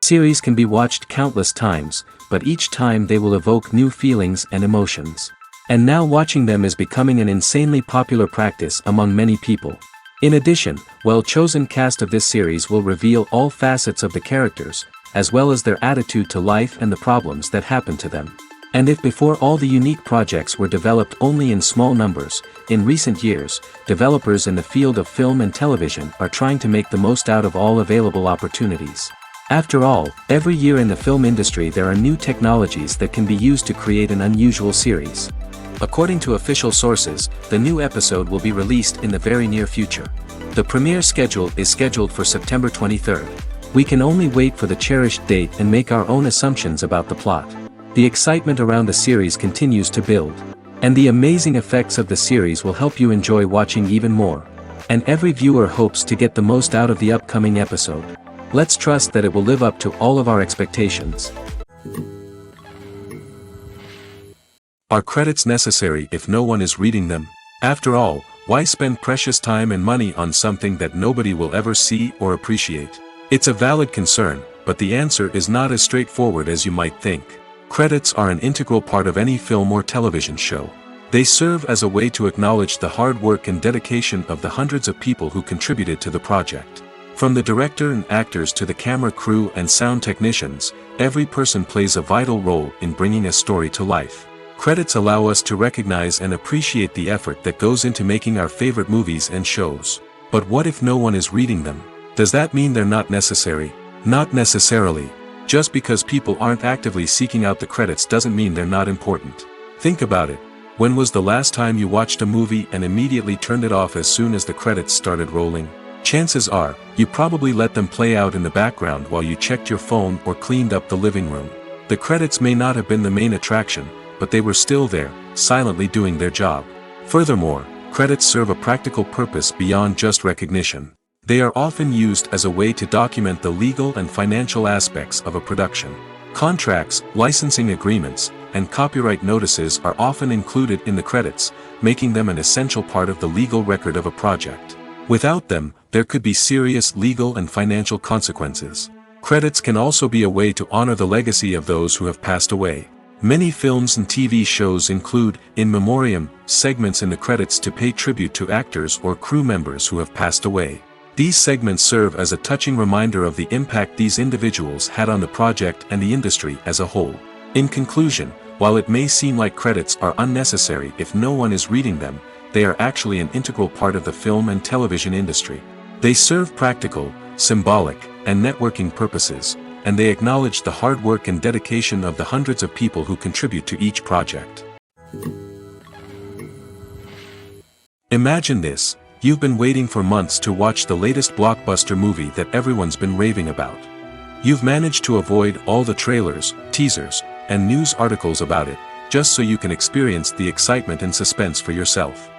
Series can be watched countless times, but each time they will evoke new feelings and emotions. And now watching them is becoming an insanely popular practice among many people. In addition, well-chosen cast of this series will reveal all facets of the characters, as well as their attitude to life and the problems that happen to them. And if before all the unique projects were developed only in small numbers, in recent years, developers in the field of film and television are trying to make the most out of all available opportunities. After all, every year in the film industry there are new technologies that can be used to create an unusual series. According to official sources, the new episode will be released in the very near future. The premiere schedule is scheduled for September 23rd. We can only wait for the cherished date and make our own assumptions about the plot. The excitement around the series continues to build. And the amazing effects of the series will help you enjoy watching even more. And every viewer hopes to get the most out of the upcoming episode. Let's trust that it will live up to all of our expectations. Are credits necessary if no one is reading them? After all, why spend precious time and money on something that nobody will ever see or appreciate? It's a valid concern, but the answer is not as straightforward as you might think. Credits are an integral part of any film or television show. They serve as a way to acknowledge the hard work and dedication of the hundreds of people who contributed to the project. From the director and actors to the camera crew and sound technicians, every person plays a vital role in bringing a story to life. Credits allow us to recognize and appreciate the effort that goes into making our favorite movies and shows. But what if no one is reading them? Does that mean they're not necessary? Not necessarily. Just because people aren't actively seeking out the credits doesn't mean they're not important. Think about it. When was the last time you watched a movie and immediately turned it off as soon as the credits started rolling? Chances are, you probably let them play out in the background while you checked your phone or cleaned up the living room. The credits may not have been the main attraction, but they were still there, silently doing their job. Furthermore, credits serve a practical purpose beyond just recognition. They are often used as a way to document the legal and financial aspects of a production. Contracts, licensing agreements, and copyright notices are often included in the credits, making them an essential part of the legal record of a project. Without them, there could be serious legal and financial consequences. Credits can also be a way to honor the legacy of those who have passed away. Many films and TV shows include, in memoriam, segments in the credits to pay tribute to actors or crew members who have passed away. These segments serve as a touching reminder of the impact these individuals had on the project and the industry as a whole. In conclusion, while it may seem like credits are unnecessary if no one is reading them, they are actually an integral part of the film and television industry. They serve practical, symbolic, and networking purposes, and they acknowledge the hard work and dedication of the hundreds of people who contribute to each project. Imagine this. You've been waiting for months to watch the latest blockbuster movie that everyone's been raving about. You've managed to avoid all the trailers, teasers, and news articles about it, just so you can experience the excitement and suspense for yourself.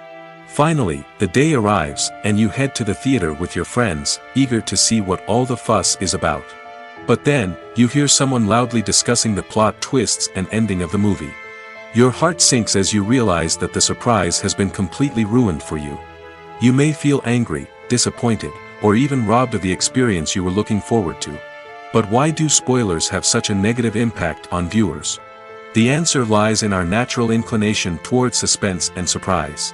Finally, the day arrives, and you head to the theater with your friends, eager to see what all the fuss is about. But then, you hear someone loudly discussing the plot twists and ending of the movie. Your heart sinks as you realize that the surprise has been completely ruined for you. You may feel angry, disappointed, or even robbed of the experience you were looking forward to. But why do spoilers have such a negative impact on viewers? The answer lies in our natural inclination toward suspense and surprise.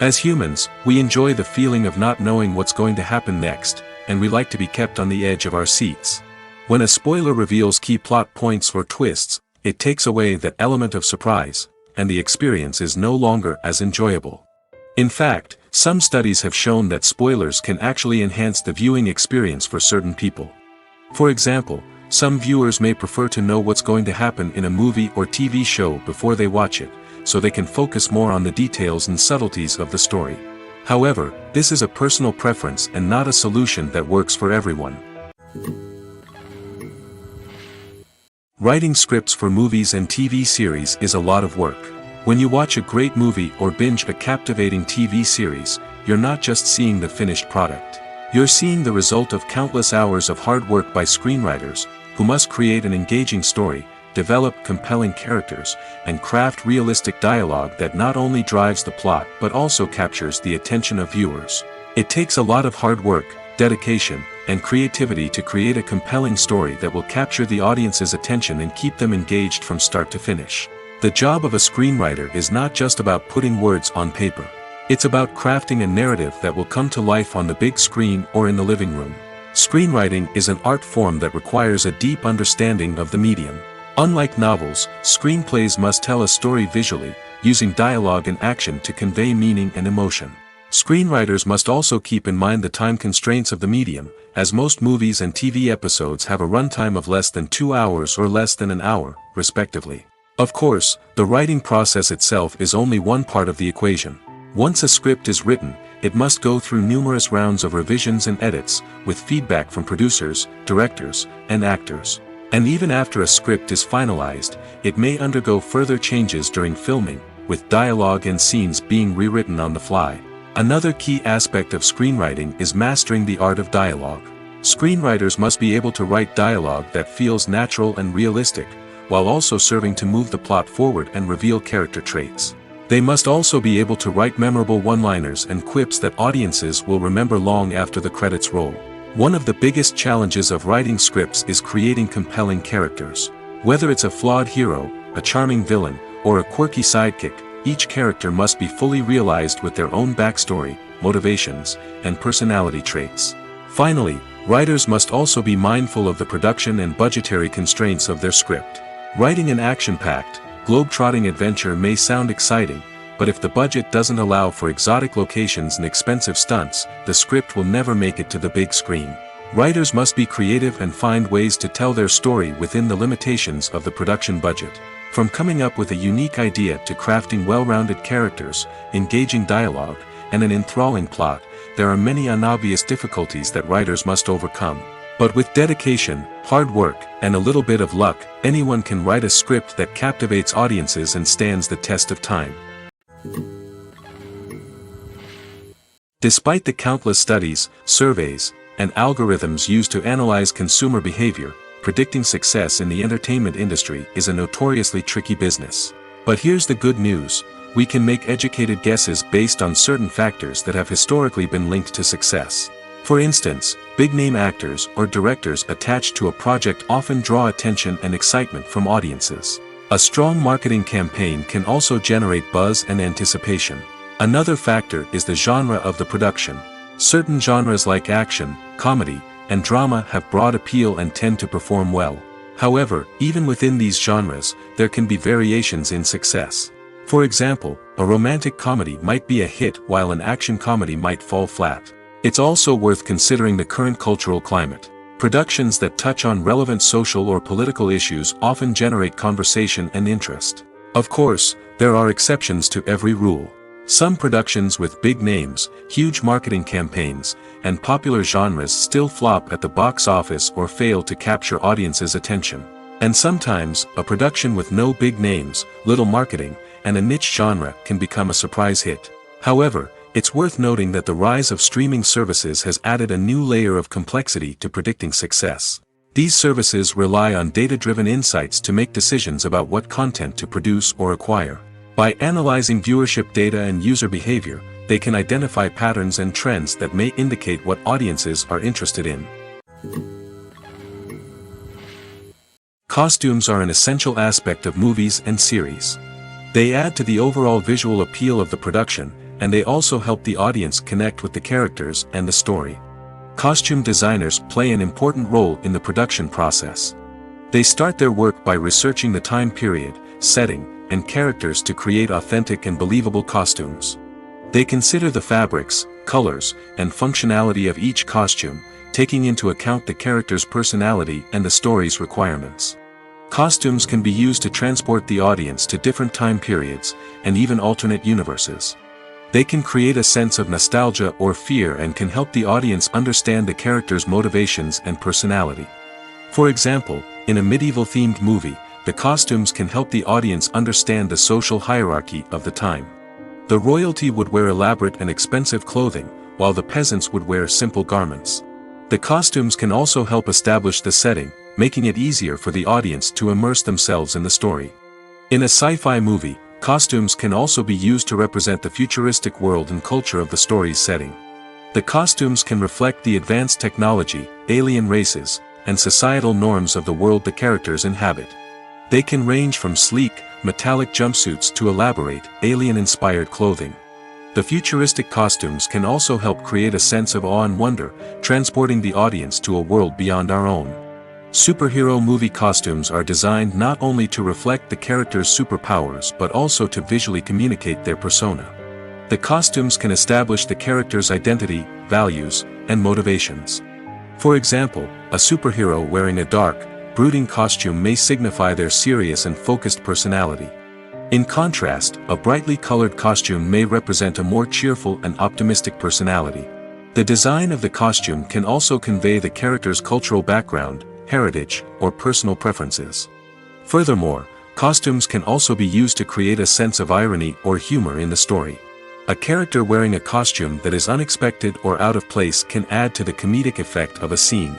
As humans, we enjoy the feeling of not knowing what's going to happen next, and we like to be kept on the edge of our seats. When a spoiler reveals key plot points or twists, it takes away that element of surprise, and the experience is no longer as enjoyable. In fact, some studies have shown that spoilers can actually enhance the viewing experience for certain people. For example, some viewers may prefer to know what's going to happen in a movie or TV show before they watch it, so they can focus more on the details and subtleties of the story. However, this is a personal preference and not a solution that works for everyone. Writing scripts for movies and TV series is a lot of work. When you watch a great movie or binge a captivating TV series, you're not just seeing the finished product. You're seeing the result of countless hours of hard work by screenwriters, who must create an engaging story, develop compelling characters, and craft realistic dialogue that not only drives the plot but also captures the attention of viewers. It takes a lot of hard work, dedication, and creativity to create a compelling story that will capture the audience's attention and keep them engaged from start to finish. The job of a screenwriter is not just about putting words on paper. It's about crafting a narrative that will come to life on the big screen or in the living room. Screenwriting is an art form that requires a deep understanding of the medium. Unlike novels, screenplays must tell a story visually, using dialogue and action to convey meaning and emotion. Screenwriters must also keep in mind the time constraints of the medium, as most movies and TV episodes have a runtime of less than 2 hours or less than an hour, respectively. Of course, the writing process itself is only one part of the equation. Once a script is written, it must go through numerous rounds of revisions and edits, with feedback from producers, directors, and actors. And even after a script is finalized, it may undergo further changes during filming, with dialogue and scenes being rewritten on the fly. Another key aspect of screenwriting is mastering the art of dialogue. Screenwriters must be able to write dialogue that feels natural and realistic, while also serving to move the plot forward and reveal character traits. They must also be able to write memorable one-liners and quips that audiences will remember long after the credits roll. One of the biggest challenges of writing scripts is creating compelling characters. Whether it's a flawed hero, a charming villain, or a quirky sidekick, each character must be fully realized with their own backstory, motivations, and personality traits. Finally, writers must also be mindful of the production and budgetary constraints of their script. Writing an action-packed, globe-trotting adventure may sound exciting, but if the budget doesn't allow for exotic locations and expensive stunts, the script will never make it to the big screen. Writers must be creative and find ways to tell their story within the limitations of the production budget. From coming up with a unique idea to crafting well-rounded characters, engaging dialogue, and an enthralling plot, there are many unobvious difficulties that writers must overcome. But with dedication, hard work, and a little bit of luck, anyone can write a script that captivates audiences and stands the test of time. Despite the countless studies, surveys, and algorithms used to analyze consumer behavior, predicting success in the entertainment industry is a notoriously tricky business. But here's the good news: we can make educated guesses based on certain factors that have historically been linked to success. For instance, big-name actors or directors attached to a project often draw attention and excitement from audiences. A strong marketing campaign can also generate buzz and anticipation. Another factor is the genre of the production. Certain genres like action, comedy, and drama have broad appeal and tend to perform well. However, even within these genres, there can be variations in success. For example, a romantic comedy might be a hit while an action comedy might fall flat. It's also worth considering the current cultural climate. Productions that touch on relevant social or political issues often generate conversation and interest. Of course, there are exceptions to every rule. Some productions with big names, huge marketing campaigns, and popular genres still flop at the box office or fail to capture audiences' attention. And sometimes, a production with no big names, little marketing, and a niche genre can become a surprise hit. However, it's worth noting that the rise of streaming services has added a new layer of complexity to predicting success. These services rely on data-driven insights to make decisions about what content to produce or acquire. By analyzing viewership data and user behavior, they can identify patterns and trends that may indicate what audiences are interested in. Costumes are an essential aspect of movies and series. They add to the overall visual appeal of the production, and they also help the audience connect with the characters and the story. Costume designers play an important role in the production process. They start their work by researching the time period, setting, and characters to create authentic and believable costumes. They consider the fabrics, colors, and functionality of each costume, taking into account the character's personality and the story's requirements. Costumes can be used to transport the audience to different time periods, and even alternate universes. They can create a sense of nostalgia or fear and can help the audience understand the character's motivations and personality. For example, in a medieval-themed movie, the costumes can help the audience understand the social hierarchy of the time. The royalty would wear elaborate and expensive clothing, while the peasants would wear simple garments. The costumes can also help establish the setting, making it easier for the audience to immerse themselves in the story. In a sci-fi movie, costumes can also be used to represent the futuristic world and culture of the story's setting. The costumes can reflect the advanced technology, alien races, and societal norms of the world the characters inhabit. They can range from sleek, metallic jumpsuits to elaborate, alien-inspired clothing. The futuristic costumes can also help create a sense of awe and wonder, transporting the audience to a world beyond our own. Superhero movie costumes are designed not only to reflect the character's superpowers but also to visually communicate their persona. The costumes can establish the character's identity, values, and motivations. For example, a superhero wearing a dark, brooding costume may signify their serious and focused personality. In contrast, a brightly colored costume may represent a more cheerful and optimistic personality. The design of the costume can also convey the character's cultural background, heritage, or personal preferences. Furthermore, costumes can also be used to create a sense of irony or humor in the story. A character wearing a costume that is unexpected or out of place can add to the comedic effect of a scene.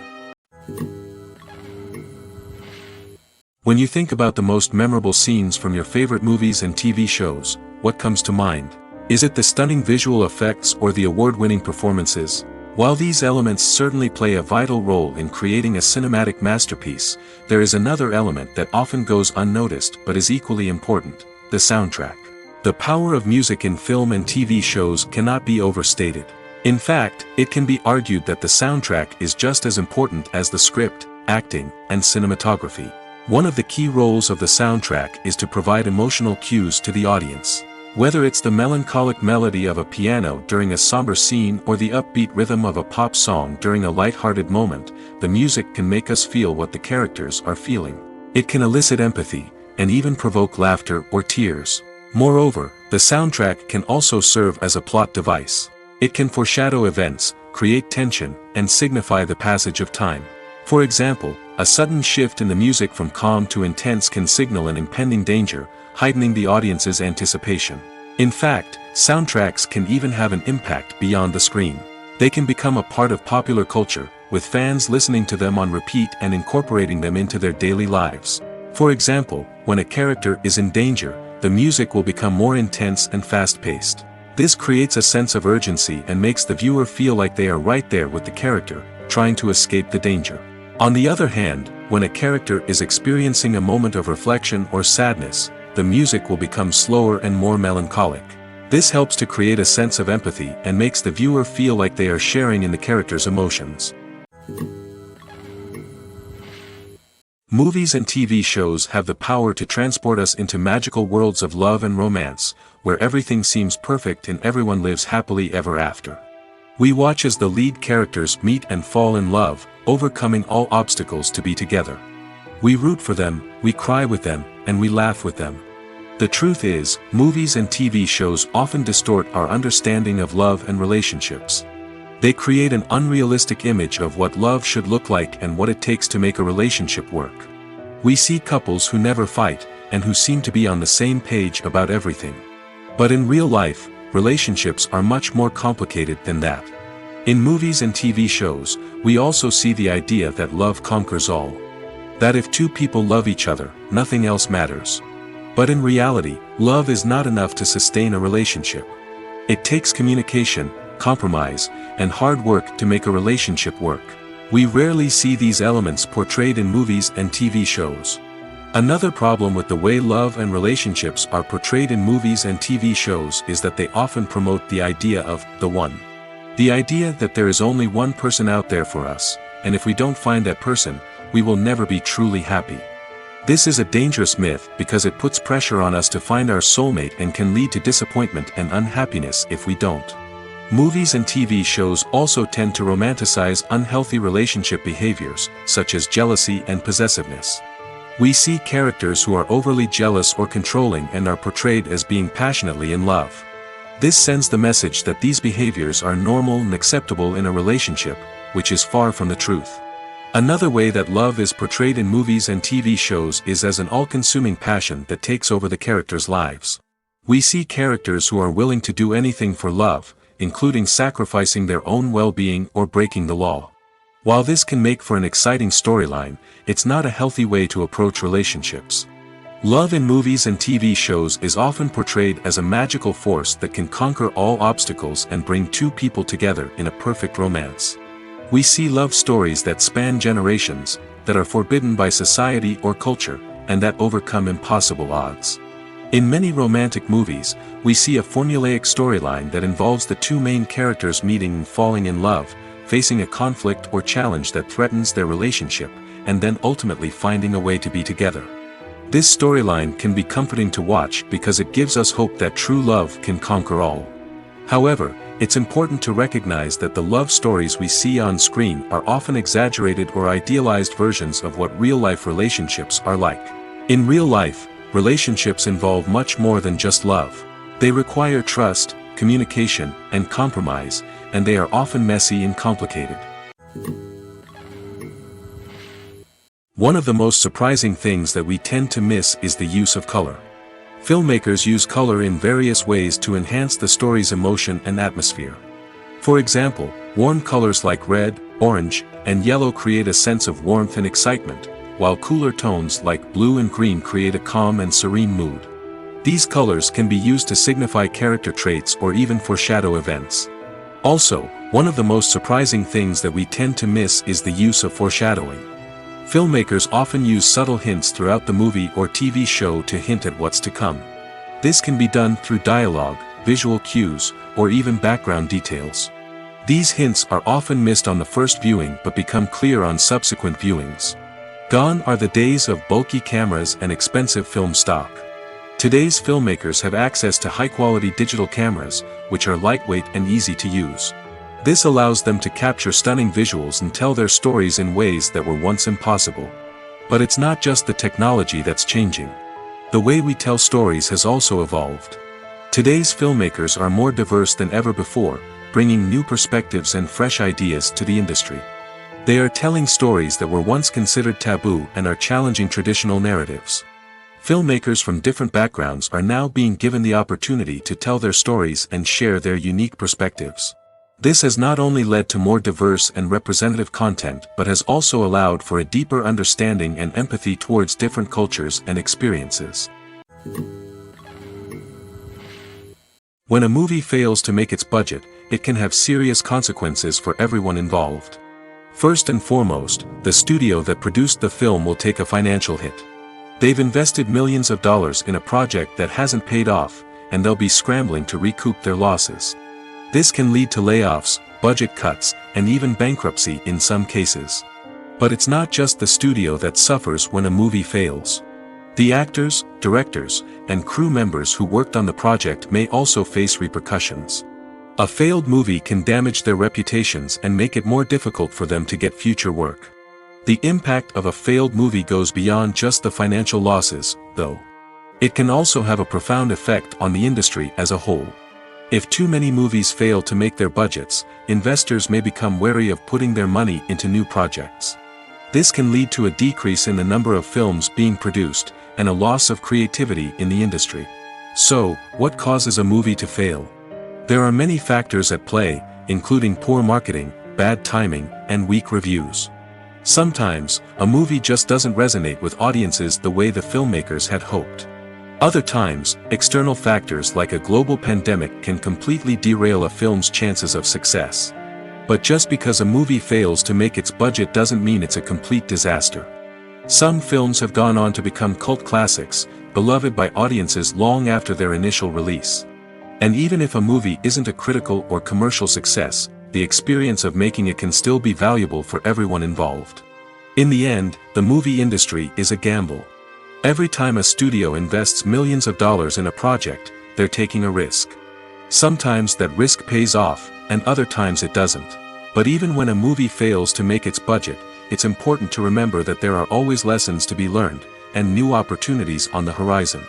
When you think about the most memorable scenes from your favorite movies and TV shows, what comes to mind? Is it the stunning visual effects or the award-winning performances? While these elements certainly play a vital role in creating a cinematic masterpiece, there is another element that often goes unnoticed but is equally important: the soundtrack. The power of music in film and TV shows cannot be overstated. In fact, it can be argued that the soundtrack is just as important as the script, acting, and cinematography. One of the key roles of the soundtrack is to provide emotional cues to the audience. Whether it's the melancholic melody of a piano during a somber scene or the upbeat rhythm of a pop song during a light-hearted moment, the music can make us feel what the characters are feeling. It can elicit empathy, and even provoke laughter or tears. Moreover, the soundtrack can also serve as a plot device. It can foreshadow events, create tension, and signify the passage of time. For example, a sudden shift in the music from calm to intense can signal an impending danger, heightening the audience's anticipation. In fact, soundtracks can even have an impact beyond the screen. They can become a part of popular culture, with fans listening to them on repeat and incorporating them into their daily lives. For example, when a character is in danger, the music will become more intense and fast-paced. This creates a sense of urgency and makes the viewer feel like they are right there with the character, trying to escape the danger. On the other hand, when a character is experiencing a moment of reflection or sadness, the music will become slower and more melancholic. This helps to create a sense of empathy and makes the viewer feel like they are sharing in the character's emotions. Movies and TV shows have the power to transport us into magical worlds of love and romance, where everything seems perfect and everyone lives happily ever after. We watch as the lead characters meet and fall in love, overcoming all obstacles to be together. We root for them, we cry with them, and we laugh with them. The truth is, movies and TV shows often distort our understanding of love and relationships. They create an unrealistic image of what love should look like and what it takes to make a relationship work. We see couples who never fight, and who seem to be on the same page about everything. But in real life, relationships are much more complicated than that. In movies and TV shows, we also see the idea that love conquers all. That if two people love each other, nothing else matters. But in reality, love is not enough to sustain a relationship. It takes communication, compromise, and hard work to make a relationship work. We rarely see these elements portrayed in movies and TV shows. Another problem with the way love and relationships are portrayed in movies and TV shows is that they often promote the idea of the one. The idea that there is only one person out there for us, and if we don't find that person, we will never be truly happy. This is a dangerous myth because it puts pressure on us to find our soulmate and can lead to disappointment and unhappiness if we don't. Movies and TV shows also tend to romanticize unhealthy relationship behaviors, such as jealousy and possessiveness. We see characters who are overly jealous or controlling and are portrayed as being passionately in love. This sends the message that these behaviors are normal and acceptable in a relationship, which is far from the truth. Another way that love is portrayed in movies and TV shows is as an all-consuming passion that takes over the characters' lives. We see characters who are willing to do anything for love, including sacrificing their own well-being or breaking the law. While this can make for an exciting storyline, it's not a healthy way to approach relationships. Love in movies and TV shows is often portrayed as a magical force that can conquer all obstacles and bring two people together in a perfect romance. We see love stories that span generations, that are forbidden by society or culture, and that overcome impossible odds. In many romantic movies, we see a formulaic storyline that involves the two main characters meeting and falling in love, facing a conflict or challenge that threatens their relationship, and then ultimately finding a way to be together. This storyline can be comforting to watch because it gives us hope that true love can conquer all. However, it's important to recognize that the love stories we see on screen are often exaggerated or idealized versions of what real-life relationships are like. In real life, relationships involve much more than just love. They require trust, communication, and compromise, and they are often messy and complicated. One of the most surprising things that we tend to miss is the use of color. Filmmakers use color in various ways to enhance the story's emotion and atmosphere. For example, warm colors like red, orange, and yellow create a sense of warmth and excitement, while cooler tones like blue and green create a calm and serene mood. These colors can be used to signify character traits or even foreshadow events. Also, one of the most surprising things that we tend to miss is the use of foreshadowing. Filmmakers often use subtle hints throughout the movie or TV show to hint at what's to come. This can be done through dialogue, visual cues, or even background details. These hints are often missed on the first viewing but become clear on subsequent viewings. Gone are the days of bulky cameras and expensive film stock. Today's filmmakers have access to high-quality digital cameras, which are lightweight and easy to use. This allows them to capture stunning visuals and tell their stories in ways that were once impossible. But it's not just the technology that's changing. The way we tell stories has also evolved. Today's filmmakers are more diverse than ever before, bringing new perspectives and fresh ideas to the industry. They are telling stories that were once considered taboo and are challenging traditional narratives. Filmmakers from different backgrounds are now being given the opportunity to tell their stories and share their unique perspectives. This has not only led to more diverse and representative content but has also allowed for a deeper understanding and empathy towards different cultures and experiences. When a movie fails to make its budget, it can have serious consequences for everyone involved. First and foremost, the studio that produced the film will take a financial hit. They've invested millions of dollars in a project that hasn't paid off, and they'll be scrambling to recoup their losses. This can lead to layoffs, budget cuts, and even bankruptcy in some cases. But it's not just the studio that suffers when a movie fails. The actors, directors, and crew members who worked on the project may also face repercussions. A failed movie can damage their reputations and make it more difficult for them to get future work. The impact of a failed movie goes beyond just the financial losses, though. It can also have a profound effect on the industry as a whole. If too many movies fail to make their budgets, investors may become wary of putting their money into new projects. This can lead to a decrease in the number of films being produced, and a loss of creativity in the industry. So, what causes a movie to fail? There are many factors at play, including poor marketing, bad timing, and weak reviews. Sometimes, a movie just doesn't resonate with audiences the way the filmmakers had hoped. Other times, external factors like a global pandemic can completely derail a film's chances of success. But just because a movie fails to make its budget doesn't mean it's a complete disaster. Some films have gone on to become cult classics, beloved by audiences long after their initial release. And even if a movie isn't a critical or commercial success, the experience of making it can still be valuable for everyone involved. In the end, the movie industry is a gamble. Every time a studio invests millions of dollars in a project, they're taking a risk. Sometimes that risk pays off, and other times it doesn't. But even when a movie fails to make its budget, it's important to remember that there are always lessons to be learned, and new opportunities on the horizon.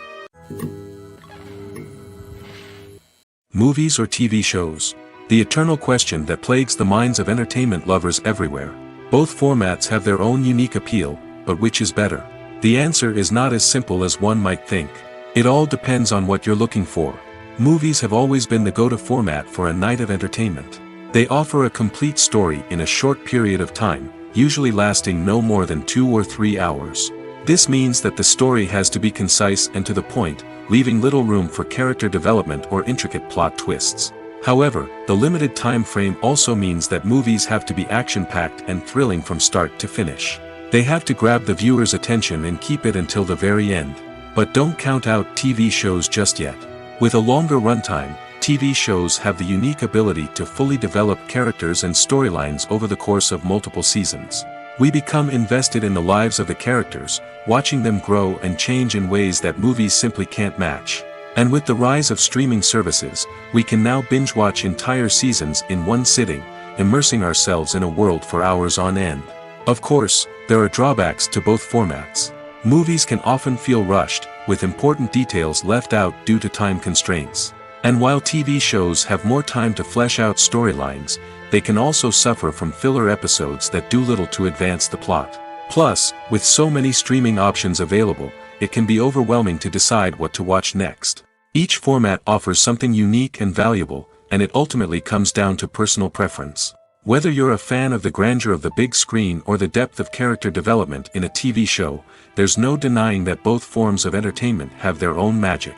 Movies or TV shows? The eternal question that plagues the minds of entertainment lovers everywhere. Both formats have their own unique appeal, but which is better? The answer is not as simple as one might think. It all depends on what you're looking for. Movies have always been the go-to format for a night of entertainment. They offer a complete story in a short period of time, usually lasting no more than 2 or 3 hours. This means that the story has to be concise and to the point, leaving little room for character development or intricate plot twists. However, the limited time frame also means that movies have to be action-packed and thrilling from start to finish. They have to grab the viewer's attention and keep it until the very end. But don't count out TV shows just yet. With a longer runtime, TV shows have the unique ability to fully develop characters and storylines over the course of multiple seasons. We become invested in the lives of the characters, watching them grow and change in ways that movies simply can't match. And with the rise of streaming services, we can now binge-watch entire seasons in one sitting, immersing ourselves in a world for hours on end. Of course, there are drawbacks to both formats. Movies can often feel rushed, with important details left out due to time constraints. And while TV shows have more time to flesh out storylines, they can also suffer from filler episodes that do little to advance the plot. Plus, with so many streaming options available, it can be overwhelming to decide what to watch next. Each format offers something unique and valuable, and it ultimately comes down to personal preference. Whether you're a fan of the grandeur of the big screen or the depth of character development in a TV show, there's no denying that both forms of entertainment have their own magic.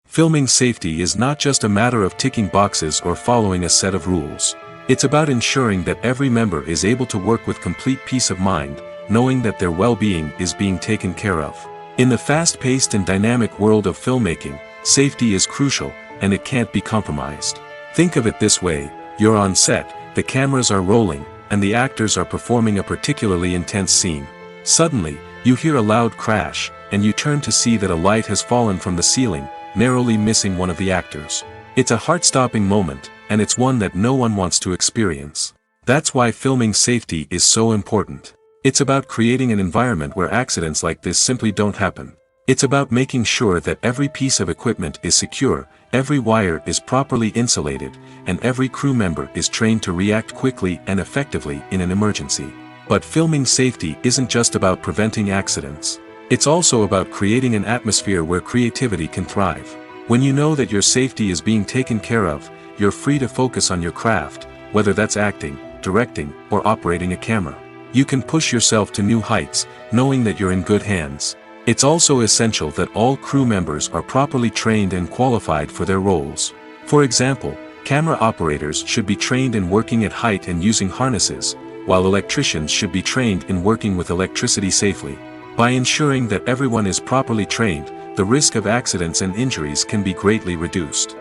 Filming safety is not just a matter of ticking boxes or following a set of rules. It's about ensuring that every member is able to work with complete peace of mind, knowing that their well-being is being taken care of. In the fast-paced and dynamic world of filmmaking, safety is crucial, and it can't be compromised. Think of it this way: you're on set, the cameras are rolling, and the actors are performing a particularly intense scene. Suddenly, you hear a loud crash, and you turn to see that a light has fallen from the ceiling, narrowly missing one of the actors. It's a heart-stopping moment, and it's one that no one wants to experience. That's why filming safety is so important. It's about creating an environment where accidents like this simply don't happen. It's about making sure that every piece of equipment is secure, every wire is properly insulated, and every crew member is trained to react quickly and effectively in an emergency. But filming safety isn't just about preventing accidents. It's also about creating an atmosphere where creativity can thrive. When you know that your safety is being taken care of, you're free to focus on your craft, whether that's acting, directing, or operating a camera. You can push yourself to new heights, knowing that you're in good hands. It's also essential that all crew members are properly trained and qualified for their roles. For example, camera operators should be trained in working at height and using harnesses, while electricians should be trained in working with electricity safely. By ensuring that everyone is properly trained, the risk of accidents and injuries can be greatly reduced.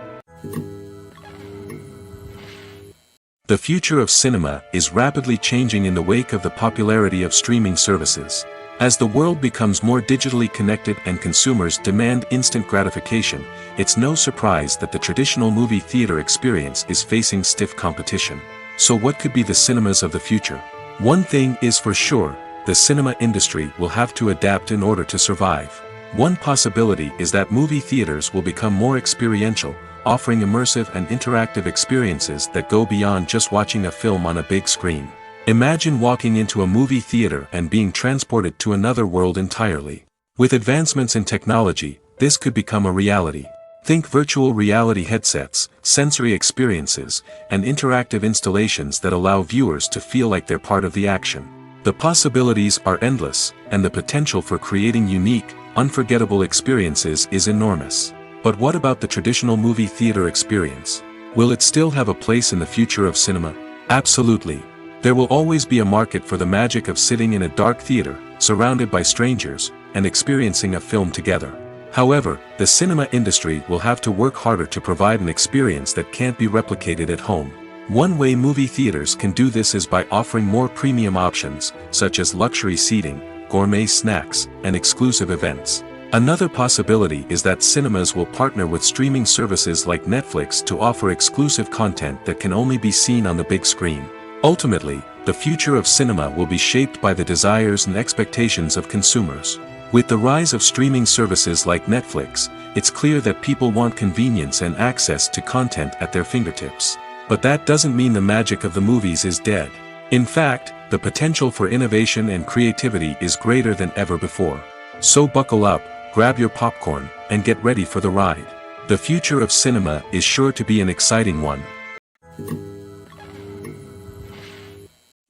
The future of cinema is rapidly changing in the wake of the popularity of streaming services. As the world becomes more digitally connected and consumers demand instant gratification, it's no surprise that the traditional movie theater experience is facing stiff competition. So what could be the cinemas of the future? One thing is for sure: the cinema industry will have to adapt in order to survive. One possibility is that movie theaters will become more experiential, offering immersive and interactive experiences that go beyond just watching a film on a big screen. Imagine walking into a movie theater and being transported to another world entirely. With advancements in technology, this could become a reality. Think virtual reality headsets, sensory experiences, and interactive installations that allow viewers to feel like they're part of the action. The possibilities are endless, and the potential for creating unique, unforgettable experiences is enormous. But what about the traditional movie theater experience? Will it still have a place in the future of cinema? Absolutely. There will always be a market for the magic of sitting in a dark theater, surrounded by strangers, and experiencing a film together. However, the cinema industry will have to work harder to provide an experience that can't be replicated at home. One way movie theaters can do this is by offering more premium options, such as luxury seating, gourmet snacks, and exclusive events. Another possibility is that cinemas will partner with streaming services like Netflix to offer exclusive content that can only be seen on the big screen. Ultimately, the future of cinema will be shaped by the desires and expectations of consumers. With the rise of streaming services like Netflix, it's clear that people want convenience and access to content at their fingertips. But that doesn't mean the magic of the movies is dead. In fact, the potential for innovation and creativity is greater than ever before. So buckle up, grab your popcorn, and get ready for the ride. The future of cinema is sure to be an exciting one.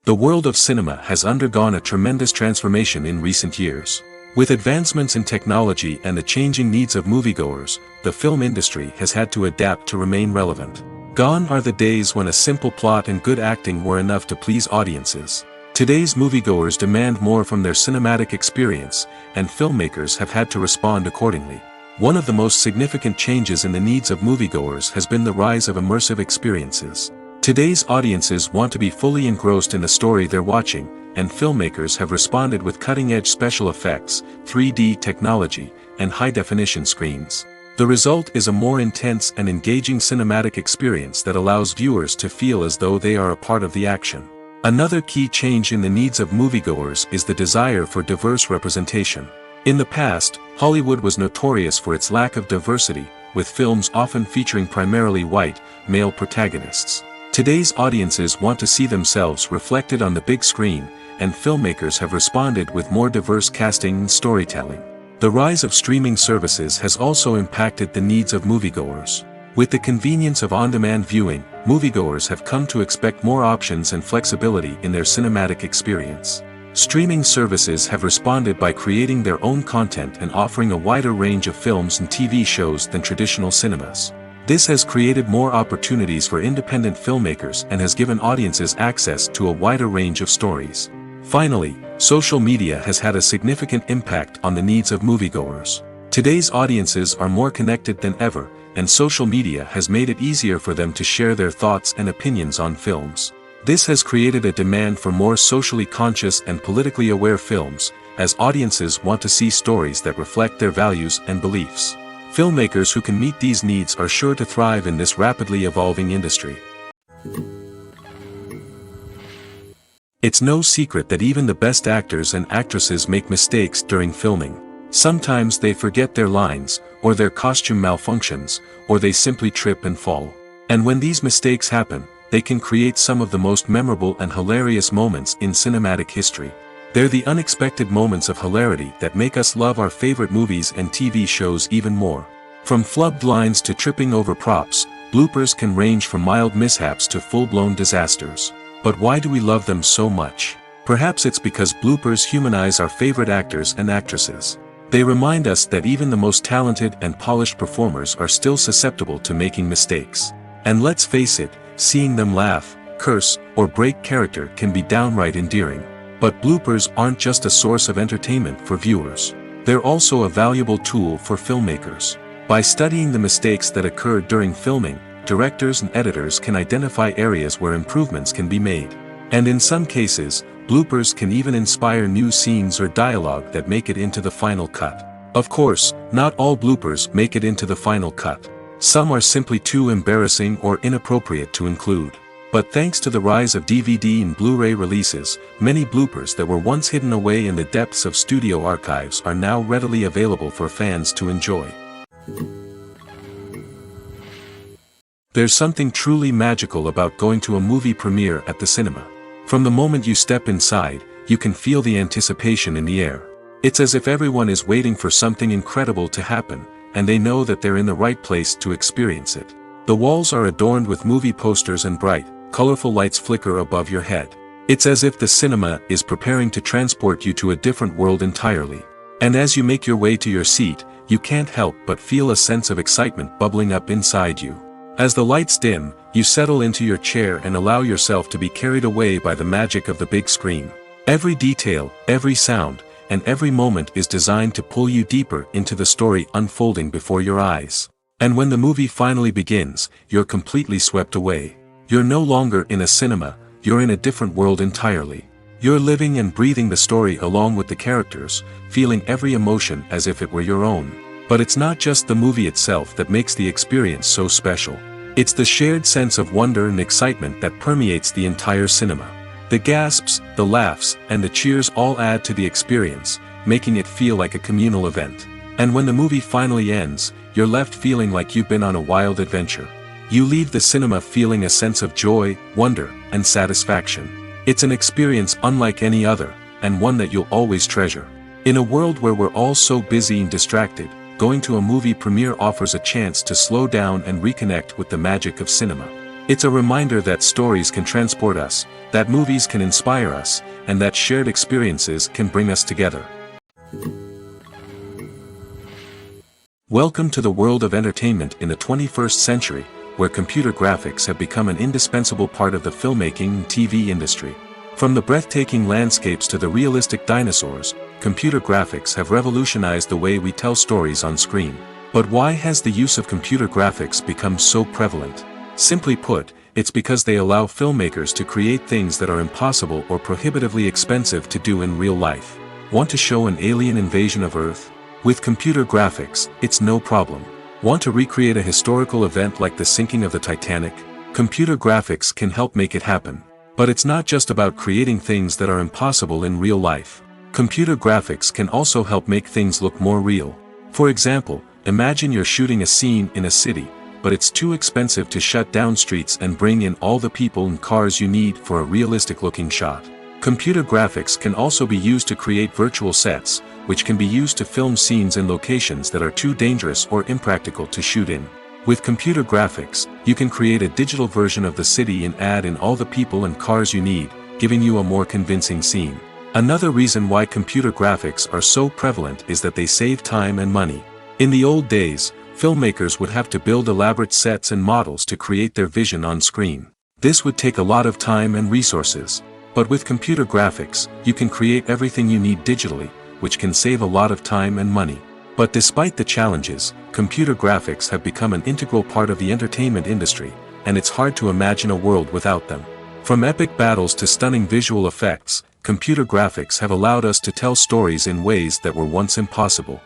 The world of cinema has undergone a tremendous transformation in recent years. With advancements in technology and the changing needs of moviegoers, the film industry has had to adapt to remain relevant. Gone are the days when a simple plot and good acting were enough to please audiences. Today's moviegoers demand more from their cinematic experience, and filmmakers have had to respond accordingly. One of the most significant changes in the needs of moviegoers has been the rise of immersive experiences. Today's audiences want to be fully engrossed in the story they're watching, and filmmakers have responded with cutting-edge special effects, 3D technology, and high-definition screens. The result is a more intense and engaging cinematic experience that allows viewers to feel as though they are a part of the action. Another key change in the needs of moviegoers is the desire for diverse representation. In the past, Hollywood was notorious for its lack of diversity, with films often featuring primarily white, male protagonists. Today's audiences want to see themselves reflected on the big screen, and filmmakers have responded with more diverse casting and storytelling. The rise of streaming services has also impacted the needs of moviegoers. With the convenience of on-demand viewing, moviegoers have come to expect more options and flexibility in their cinematic experience. Streaming services have responded by creating their own content and offering a wider range of films and TV shows than traditional cinemas. This has created more opportunities for independent filmmakers and has given audiences access to a wider range of stories. Finally, social media has had a significant impact on the needs of moviegoers. Today's audiences are more connected than ever, and social media has made it easier for them to share their thoughts and opinions on films. This has created a demand for more socially conscious and politically aware films, as audiences want to see stories that reflect their values and beliefs. Filmmakers who can meet these needs are sure to thrive in this rapidly evolving industry. It's no secret that even the best actors and actresses make mistakes during filming. Sometimes they forget their lines, or their costume malfunctions, or they simply trip and fall. And when these mistakes happen, they can create some of the most memorable and hilarious moments in cinematic history. They're the unexpected moments of hilarity that make us love our favorite movies and TV shows even more. From flubbed lines to tripping over props, bloopers can range from mild mishaps to full-blown disasters. But why do we love them so much? Perhaps it's because bloopers humanize our favorite actors and actresses. They remind us that even the most talented and polished performers are still susceptible to making mistakes. And let's face it, seeing them laugh, curse, or break character can be downright endearing. But bloopers aren't just a source of entertainment for viewers. They're also a valuable tool for filmmakers. By studying the mistakes that occurred during filming, directors and editors can identify areas where improvements can be made. And in some cases, bloopers can even inspire new scenes or dialogue that make it into the final cut. Of course, not all bloopers make it into the final cut. Some are simply too embarrassing or inappropriate to include. But thanks to the rise of DVD and Blu-ray releases, many bloopers that were once hidden away in the depths of studio archives are now readily available for fans to enjoy. There's something truly magical about going to a movie premiere at the cinema. From the moment you step inside, you can feel the anticipation in the air. It's as if everyone is waiting for something incredible to happen, and they know that they're in the right place to experience it. The walls are adorned with movie posters and bright, colorful lights flicker above your head. It's as if the cinema is preparing to transport you to a different world entirely. And as you make your way to your seat, you can't help but feel a sense of excitement bubbling up inside you. As the lights dim, you settle into your chair and allow yourself to be carried away by the magic of the big screen. Every detail, every sound, and every moment is designed to pull you deeper into the story unfolding before your eyes. And when the movie finally begins, you're completely swept away. You're no longer in a cinema, you're in a different world entirely. You're living and breathing the story along with the characters, feeling every emotion as if it were your own. But it's not just the movie itself that makes the experience so special. It's the shared sense of wonder and excitement that permeates the entire cinema. The gasps, the laughs, and the cheers all add to the experience, making it feel like a communal event. And when the movie finally ends, you're left feeling like you've been on a wild adventure. You leave the cinema feeling a sense of joy, wonder, and satisfaction. It's an experience unlike any other, and one that you'll always treasure. In a world where we're all so busy and distracted, going to a movie premiere offers a chance to slow down and reconnect with the magic of cinema. It's a reminder that stories can transport us, that movies can inspire us, and that shared experiences can bring us together. Welcome to the world of entertainment in the 21st century, where computer graphics have become an indispensable part of the filmmaking and TV industry. From the breathtaking landscapes to the realistic dinosaurs, computer graphics have revolutionized the way we tell stories on screen. But why has the use of computer graphics become so prevalent? Simply put, it's because they allow filmmakers to create things that are impossible or prohibitively expensive to do in real life. Want to show an alien invasion of Earth? With computer graphics, it's no problem. Want to recreate a historical event like the sinking of the Titanic? Computer graphics can help make it happen. But it's not just about creating things that are impossible in real life. Computer graphics can also help make things look more real. For example, imagine you're shooting a scene in a city, but it's too expensive to shut down streets and bring in all the people and cars you need for a realistic-looking shot. Computer graphics can also be used to create virtual sets, which can be used to film scenes in locations that are too dangerous or impractical to shoot in. With computer graphics, you can create a digital version of the city and add in all the people and cars you need, giving you a more convincing scene. Another reason why computer graphics are so prevalent is that they save time and money. In the old days, filmmakers would have to build elaborate sets and models to create their vision on screen. This would take a lot of time and resources. But with computer graphics, you can create everything you need digitally, which can save a lot of time and money. But despite the challenges, computer graphics have become an integral part of the entertainment industry, and it's hard to imagine a world without them. From epic battles to stunning visual effects, computer graphics have allowed us to tell stories in ways that were once impossible.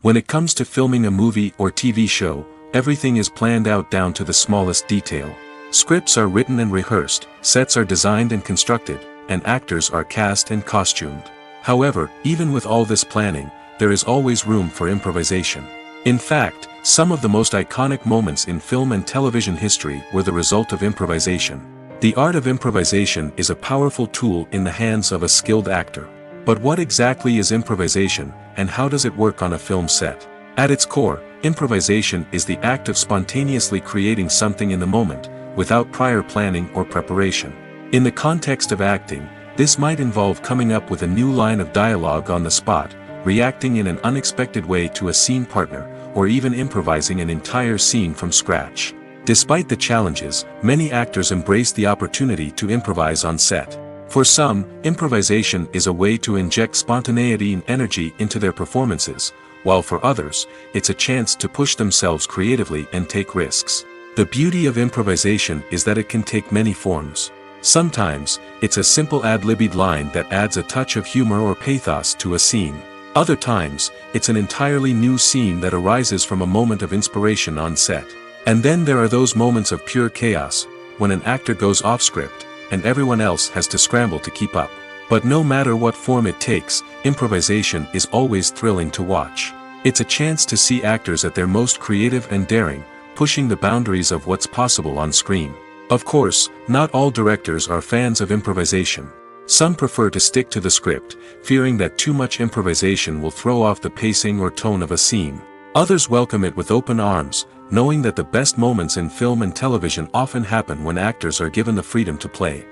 When it comes to filming a movie or TV show, everything is planned out down to the smallest detail. Scripts are written and rehearsed, sets are designed and constructed, and actors are cast and costumed. However, even with all this planning, there is always room for improvisation. In fact, some of the most iconic moments in film and television history were the result of improvisation. The art of improvisation is a powerful tool in the hands of a skilled actor. But what exactly is improvisation, and how does it work on a film set? At its core, improvisation is the act of spontaneously creating something in the moment, without prior planning or preparation. In the context of acting, this might involve coming up with a new line of dialogue on the spot, reacting in an unexpected way to a scene partner, or even improvising an entire scene from scratch. Despite the challenges, many actors embrace the opportunity to improvise on set. For some, improvisation is a way to inject spontaneity and energy into their performances, while for others, it's a chance to push themselves creatively and take risks. The beauty of improvisation is that it can take many forms. Sometimes, it's a simple ad-libbed line that adds a touch of humor or pathos to a scene. Other times, it's an entirely new scene that arises from a moment of inspiration on set. And then there are those moments of pure chaos, when an actor goes off script, and everyone else has to scramble to keep up. But no matter what form it takes, improvisation is always thrilling to watch. It's a chance to see actors at their most creative and daring, pushing the boundaries of what's possible on screen. Of course, not all directors are fans of improvisation. Some prefer to stick to the script, fearing that too much improvisation will throw off the pacing or tone of a scene. Others welcome it with open arms, knowing that the best moments in film and television often happen when actors are given the freedom to play.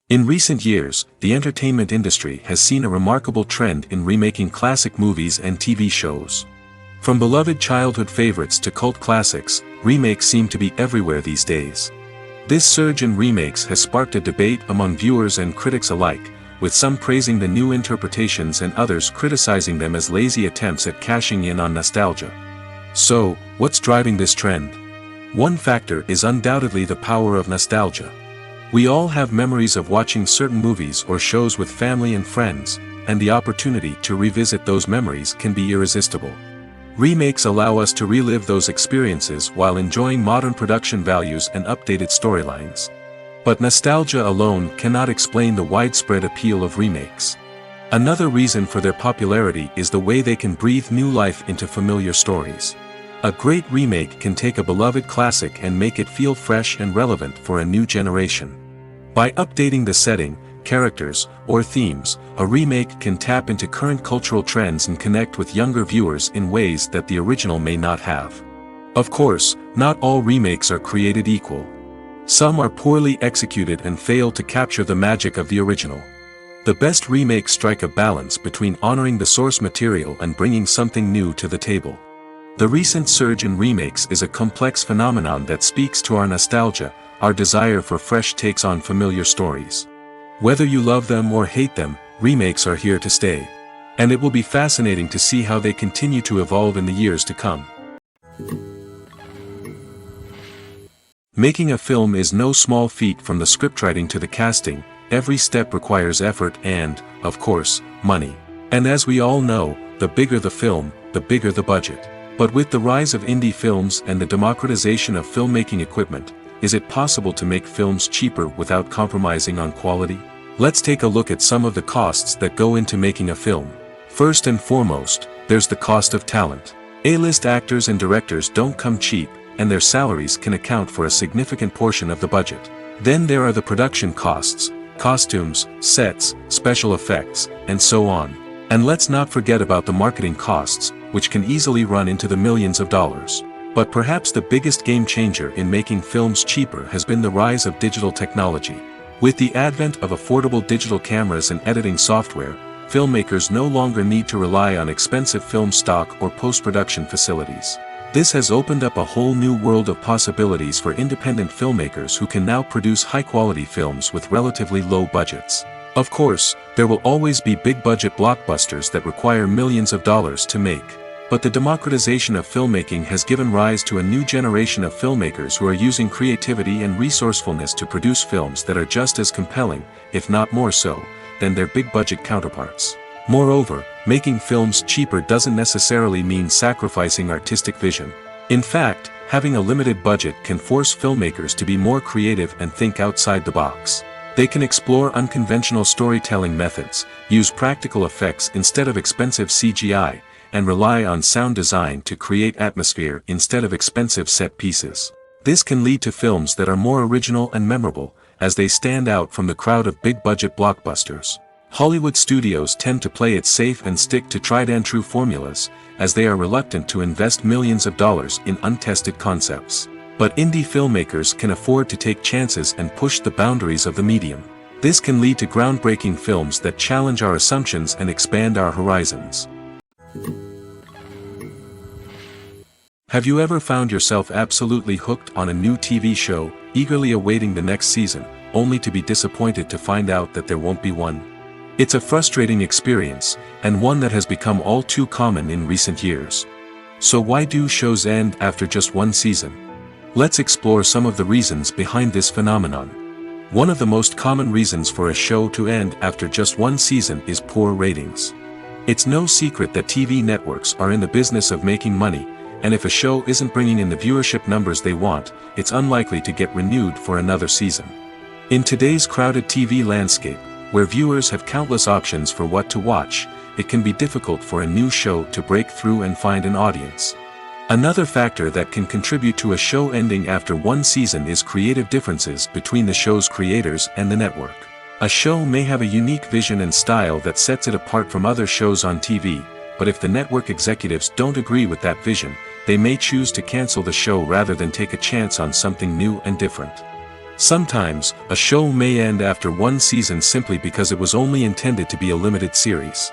In recent years, the entertainment industry has seen a remarkable trend in remaking classic movies and TV shows. From beloved childhood favorites to cult classics, remakes seem to be everywhere these days. This surge in remakes has sparked a debate among viewers and critics alike, with some praising the new interpretations and others criticizing them as lazy attempts at cashing in on nostalgia. So, what's driving this trend? One factor is undoubtedly the power of nostalgia. We all have memories of watching certain movies or shows with family and friends, and the opportunity to revisit those memories can be irresistible. Remakes allow us to relive those experiences while enjoying modern production values and updated storylines. But nostalgia alone cannot explain the widespread appeal of remakes. Another reason for their popularity is the way they can breathe new life into familiar stories. A great remake can take a beloved classic and make it feel fresh and relevant for a new generation. By updating the setting, characters, or themes, a remake can tap into current cultural trends and connect with younger viewers in ways that the original may not have. Of course, not all remakes are created equal. Some are poorly executed and fail to capture the magic of the original. The best remakes strike a balance between honoring the source material and bringing something new to the table. The recent surge in remakes is a complex phenomenon that speaks to our nostalgia, our desire for fresh takes on familiar stories. Whether you love them or hate them, remakes are here to stay. And it will be fascinating to see how they continue to evolve in the years to come. Making a film is no small feat. From the scriptwriting to the casting, every step requires effort and, of course, money. And as we all know, the bigger the film, the bigger the budget. But with the rise of indie films and the democratization of filmmaking equipment, is it possible to make films cheaper without compromising on quality? Let's take a look at some of the costs that go into making a film. First and foremost, there's the cost of talent. A-list actors and directors don't come cheap, and their salaries can account for a significant portion of the budget. Then there are the production costs, costumes, sets, special effects, and so on. And let's not forget about the marketing costs, which can easily run into the millions of dollars. But perhaps the biggest game changer in making films cheaper has been the rise of digital technology. With the advent of affordable digital cameras and editing software, filmmakers no longer need to rely on expensive film stock or post-production facilities. This has opened up a whole new world of possibilities for independent filmmakers who can now produce high-quality films with relatively low budgets. Of course, there will always be big-budget blockbusters that require millions of dollars to make. But the democratization of filmmaking has given rise to a new generation of filmmakers who are using creativity and resourcefulness to produce films that are just as compelling, if not more so, than their big-budget counterparts. Moreover, making films cheaper doesn't necessarily mean sacrificing artistic vision. In fact, having a limited budget can force filmmakers to be more creative and think outside the box. They can explore unconventional storytelling methods, use practical effects instead of expensive CGI, and rely on sound design to create atmosphere instead of expensive set pieces. This can lead to films that are more original and memorable, as they stand out from the crowd of big-budget blockbusters. Hollywood studios tend to play it safe and stick to tried-and-true formulas, as they are reluctant to invest millions of dollars in untested concepts. But indie filmmakers can afford to take chances and push the boundaries of the medium. This can lead to groundbreaking films that challenge our assumptions and expand our horizons. Have you ever found yourself absolutely hooked on a new TV show, eagerly awaiting the next season, only to be disappointed to find out that there won't be one? It's a frustrating experience, and one that has become all too common in recent years. So why do shows end after just one season? Let's explore some of the reasons behind this phenomenon. One of the most common reasons for a show to end after just one season is poor ratings. It's no secret that TV networks are in the business of making money, and if a show isn't bringing in the viewership numbers they want, it's unlikely to get renewed for another season. In today's crowded TV landscape, where viewers have countless options for what to watch, it can be difficult for a new show to break through and find an audience. Another factor that can contribute to a show ending after one season is creative differences between the show's creators and the network. A show may have a unique vision and style that sets it apart from other shows on TV, but if the network executives don't agree with that vision, they may choose to cancel the show rather than take a chance on something new and different. Sometimes, a show may end after one season simply because it was only intended to be a limited series.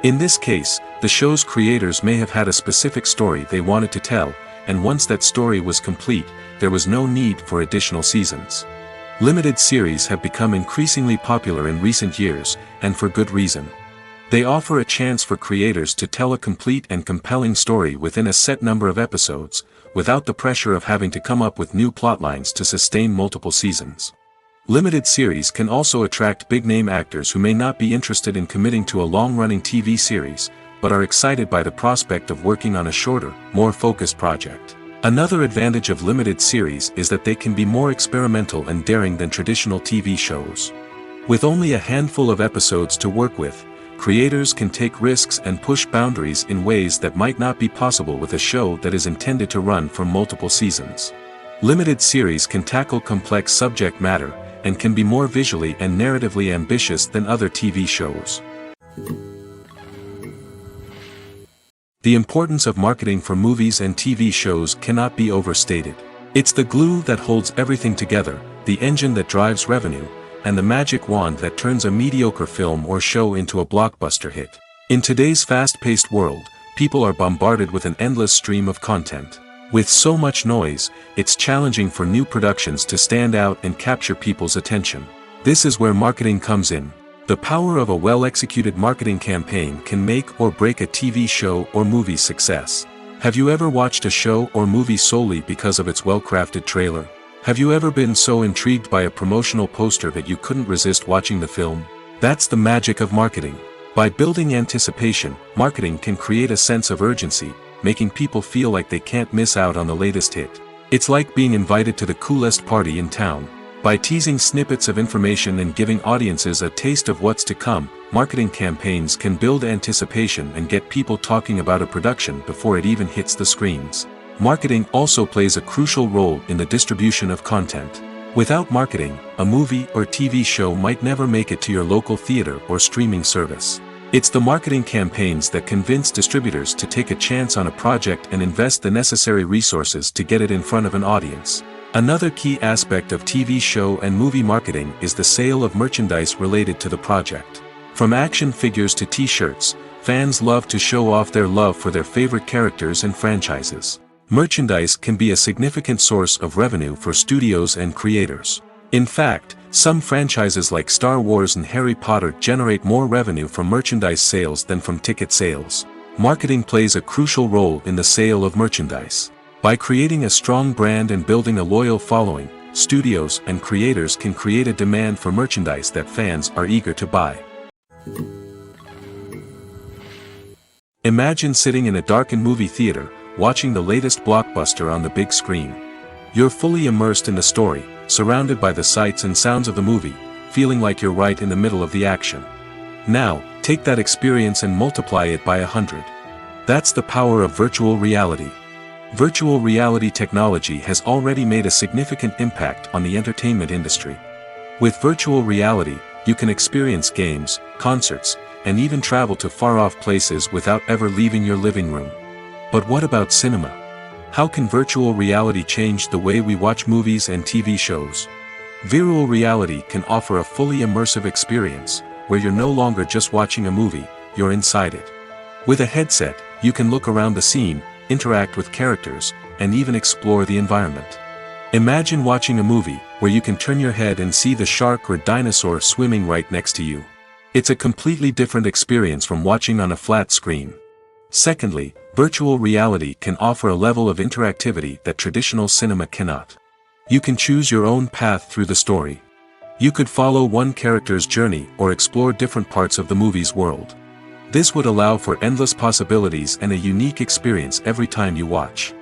In this case, the show's creators may have had a specific story they wanted to tell, and once that story was complete, there was no need for additional seasons. Limited series have become increasingly popular in recent years, and for good reason. They offer a chance for creators to tell a complete and compelling story within a set number of episodes, without the pressure of having to come up with new plotlines to sustain multiple seasons. Limited series can also attract big-name actors who may not be interested in committing to a long-running TV series, but are excited by the prospect of working on a shorter, more focused project. Another advantage of limited series is that they can be more experimental and daring than traditional TV shows. With only a handful of episodes to work with, creators can take risks and push boundaries in ways that might not be possible with a show that is intended to run for multiple seasons. Limited series can tackle complex subject matter, and can be more visually and narratively ambitious than other TV shows. The importance of marketing for movies and TV shows cannot be overstated. It's the glue that holds everything together, the engine that drives revenue, and the magic wand that turns a mediocre film or show into a blockbuster hit. In today's fast-paced world, people are bombarded with an endless stream of content. With so much noise, it's challenging for new productions to stand out and capture people's attention. This is where marketing comes in. The power of a well-executed marketing campaign can make or break a TV show or movie's success. Have you ever watched a show or movie solely because of its well-crafted trailer? Have you ever been so intrigued by a promotional poster that you couldn't resist watching the film? That's the magic of marketing. By building anticipation, marketing can create a sense of urgency, making people feel like they can't miss out on the latest hit. It's like being invited to the coolest party in town. By teasing snippets of information and giving audiences a taste of what's to come, marketing campaigns can build anticipation and get people talking about a production before it even hits the screens. Marketing also plays a crucial role in the distribution of content. Without marketing, a movie or TV show might never make it to your local theater or streaming service. It's the marketing campaigns that convince distributors to take a chance on a project and invest the necessary resources to get it in front of an audience. Another key aspect of TV show and movie marketing is the sale of merchandise related to the project. From action figures to t-shirts, fans love to show off their love for their favorite characters and franchises. Merchandise can be a significant source of revenue for studios and creators. In fact, some franchises like Star Wars and Harry Potter generate more revenue from merchandise sales than from ticket sales. Marketing plays a crucial role in the sale of merchandise. By creating a strong brand and building a loyal following, studios and creators can create a demand for merchandise that fans are eager to buy. Imagine sitting in a darkened movie theater, watching the latest blockbuster on the big screen. You're fully immersed in the story, surrounded by the sights and sounds of the movie, feeling like you're right in the middle of the action. Now, take that experience and multiply it by 100. That's the power of virtual reality. Virtual reality technology has already made a significant impact on the entertainment industry. With virtual reality, you can experience games, concerts, and even travel to far-off places without ever leaving your living room. But what about cinema? How can virtual reality change the way we watch movies and TV shows? Virtual reality can offer a fully immersive experience, where you're no longer just watching a movie, you're inside it. With a headset, you can look around the scene, interact with characters, and even explore the environment. Imagine watching a movie where you can turn your head and see the shark or dinosaur swimming right next to you. It's a completely different experience from watching on a flat screen. Secondly, virtual reality can offer a level of interactivity that traditional cinema cannot. You can choose your own path through the story. You could follow one character's journey or explore different parts of the movie's world. This would allow for endless possibilities and a unique experience every time you watch.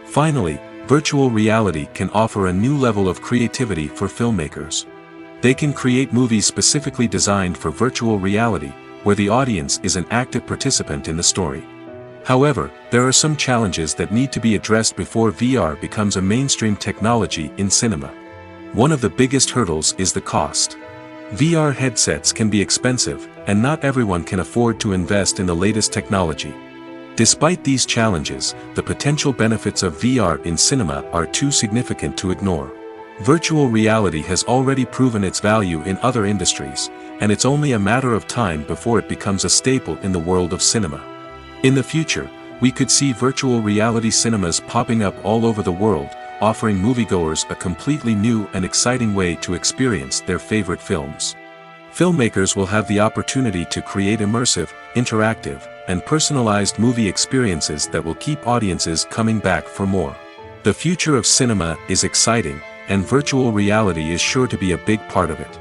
Finally, virtual reality can offer a new level of creativity for filmmakers. They can create movies specifically designed for virtual reality, where the audience is an active participant in the story. However, there are some challenges that need to be addressed before VR becomes a mainstream technology in cinema. One of the biggest hurdles is the cost. VR headsets can be expensive, and not everyone can afford to invest in the latest technology. Despite these challenges, the potential benefits of VR in cinema are too significant to ignore. Virtual reality has already proven its value in other industries, and it's only a matter of time before it becomes a staple in the world of cinema. In the future, we could see virtual reality cinemas popping up all over the world, offering moviegoers a completely new and exciting way to experience their favorite films. Filmmakers will have the opportunity to create immersive, interactive, and personalized movie experiences that will keep audiences coming back for more. The future of cinema is exciting, and virtual reality is sure to be a big part of it.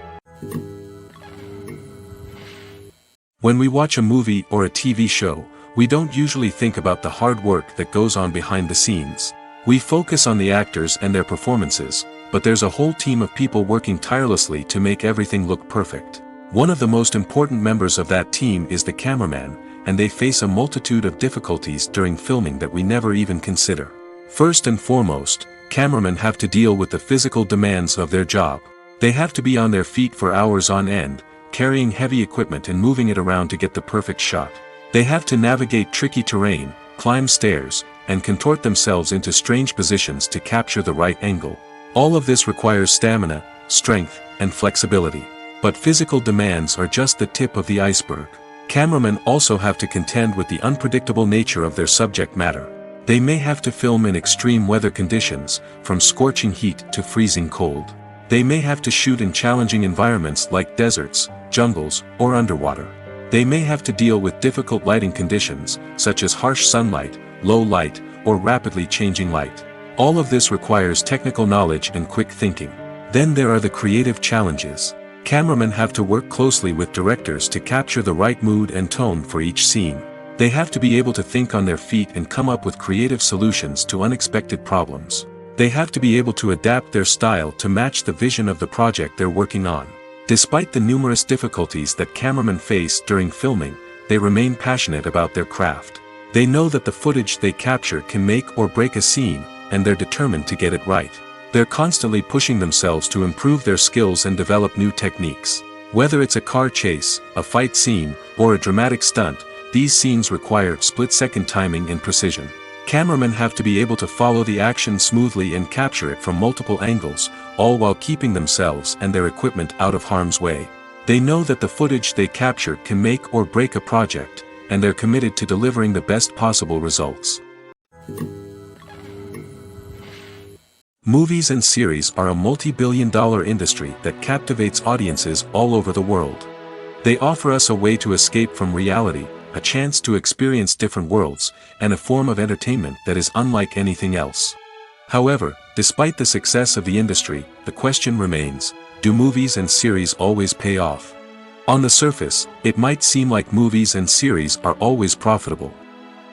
When we watch a movie or a TV show, we don't usually think about the hard work that goes on behind the scenes. We focus on the actors and their performances, but there's a whole team of people working tirelessly to make everything look perfect. One of the most important members of that team is the cameraman, and they face a multitude of difficulties during filming that we never even consider. First and foremost, cameramen have to deal with the physical demands of their job. They have to be on their feet for hours on end, carrying heavy equipment and moving it around to get the perfect shot. They have to navigate tricky terrain, climb stairs, and contort themselves into strange positions to capture the right angle. All of this requires stamina, strength, and flexibility. But physical demands are just the tip of the iceberg. Cameramen also have to contend with the unpredictable nature of their subject matter. They may have to film in extreme weather conditions, from scorching heat to freezing cold. They may have to shoot in challenging environments like deserts, jungles, or underwater. They may have to deal with difficult lighting conditions, such as harsh sunlight, low light, or rapidly changing light. All of this requires technical knowledge and quick thinking. Then there are the creative challenges. Cameramen have to work closely with directors to capture the right mood and tone for each scene. They have to be able to think on their feet and come up with creative solutions to unexpected problems. They have to be able to adapt their style to match the vision of the project they're working on. Despite the numerous difficulties that cameramen face during filming, they remain passionate about their craft. They know that the footage they capture can make or break a scene, and they're determined to get it right. They're constantly pushing themselves to improve their skills and develop new techniques. Whether it's a car chase, a fight scene, or a dramatic stunt, these scenes require split-second timing and precision. Cameramen have to be able to follow the action smoothly and capture it from multiple angles, all while keeping themselves and their equipment out of harm's way. They know that the footage they capture can make or break a project, and they're committed to delivering the best possible results. Movies and series are a multi-billion-dollar industry that captivates audiences all over the world. They offer us a way to escape from reality, a chance to experience different worlds, and a form of entertainment that is unlike anything else. However, despite the success of the industry, the question remains, do movies and series always pay off? On the surface, it might seem like movies and series are always profitable.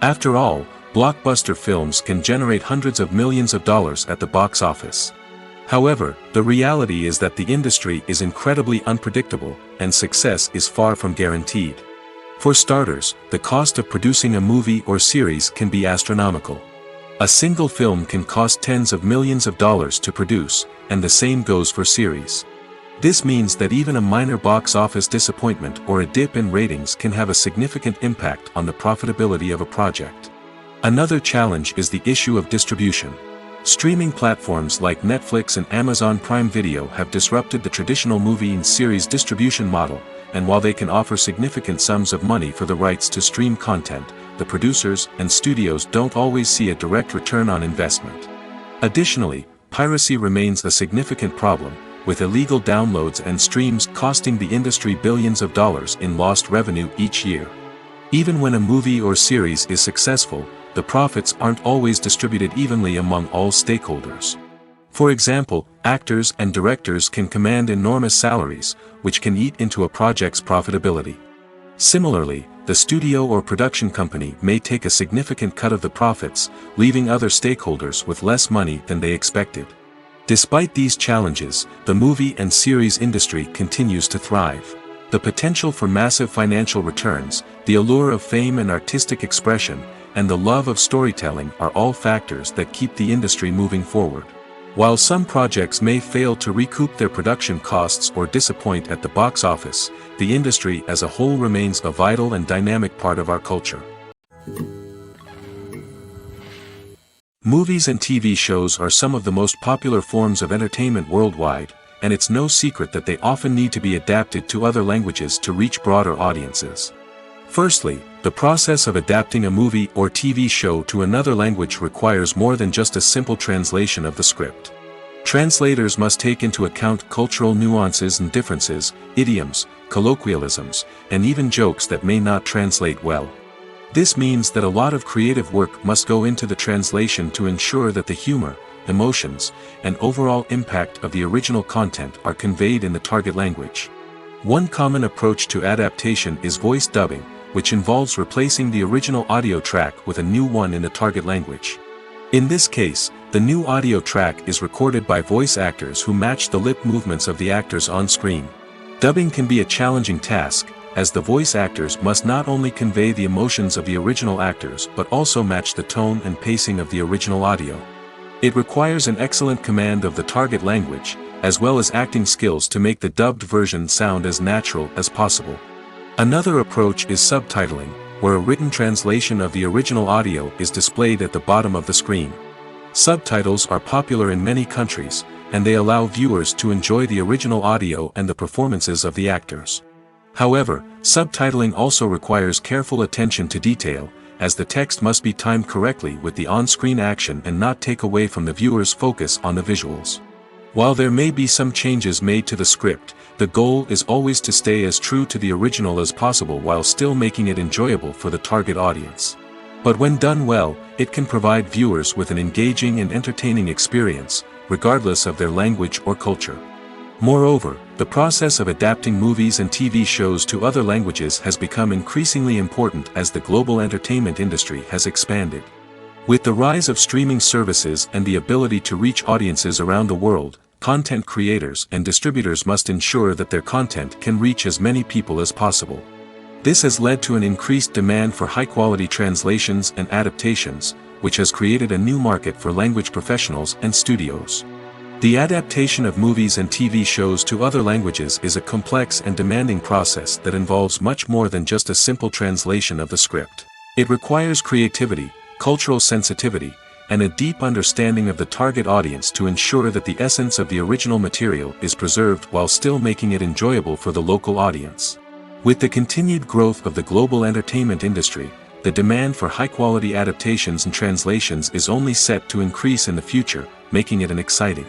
After all, blockbuster films can generate hundreds of millions of dollars at the box office. However, the reality is that the industry is incredibly unpredictable, and success is far from guaranteed. For starters, the cost of producing a movie or series can be astronomical. A single film can cost tens of millions of dollars to produce, and the same goes for series. This means that even a minor box office disappointment or a dip in ratings can have a significant impact on the profitability of a project. Another challenge is the issue of distribution. Streaming platforms like Netflix and Amazon Prime Video have disrupted the traditional movie and series distribution model, and while they can offer significant sums of money for the rights to stream content, the producers and studios don't always see a direct return on investment. Additionally, piracy remains a significant problem, with illegal downloads and streams costing the industry billions of dollars in lost revenue each year. Even when a movie or series is successful, the profits aren't always distributed evenly among all stakeholders. For example, actors and directors can command enormous salaries, which can eat into a project's profitability. Similarly, the studio or production company may take a significant cut of the profits, leaving other stakeholders with less money than they expected. Despite these challenges, the movie and series industry continues to thrive. The potential for massive financial returns, the allure of fame and artistic expression, and the love of storytelling are all factors that keep the industry moving forward. While some projects may fail to recoup their production costs or disappoint at the box office, the industry as a whole remains a vital and dynamic part of our culture. Movies and TV shows are some of the most popular forms of entertainment worldwide, and it's no secret that they often need to be adapted to other languages to reach broader audiences. Firstly, the process of adapting a movie or TV show to another language requires more than just a simple translation of the script. Translators must take into account cultural nuances and differences, idioms, colloquialisms, and even jokes that may not translate well. This means that a lot of creative work must go into the translation to ensure that the humor, emotions, and overall impact of the original content are conveyed in the target language. One common approach to adaptation is voice dubbing, which involves replacing the original audio track with a new one in the target language. In this case, the new audio track is recorded by voice actors who match the lip movements of the actors on screen. Dubbing can be a challenging task, as the voice actors must not only convey the emotions of the original actors but also match the tone and pacing of the original audio. It requires an excellent command of the target language, as well as acting skills to make the dubbed version sound as natural as possible. Another approach is subtitling, where a written translation of the original audio is displayed at the bottom of the screen. Subtitles are popular in many countries, and they allow viewers to enjoy the original audio and the performances of the actors. However, subtitling also requires careful attention to detail, as the text must be timed correctly with the on-screen action and not take away from the viewer's focus on the visuals. While there may be some changes made to the script, the goal is always to stay as true to the original as possible while still making it enjoyable for the target audience. But when done well, it can provide viewers with an engaging and entertaining experience, regardless of their language or culture. Moreover, the process of adapting movies and TV shows to other languages has become increasingly important as the global entertainment industry has expanded. With the rise of streaming services and the ability to reach audiences around the world, content creators and distributors must ensure that their content can reach as many people as possible. This has led to an increased demand for high-quality translations and adaptations, which has created a new market for language professionals and studios. The adaptation of movies and TV shows to other languages is a complex and demanding process that involves much more than just a simple translation of the script. It requires creativity, cultural sensitivity, and a deep understanding of the target audience to ensure that the essence of the original material is preserved while still making it enjoyable for the local audience. With the continued growth of the global entertainment industry, the demand for high-quality adaptations and translations is only set to increase in the future, making it an exciting.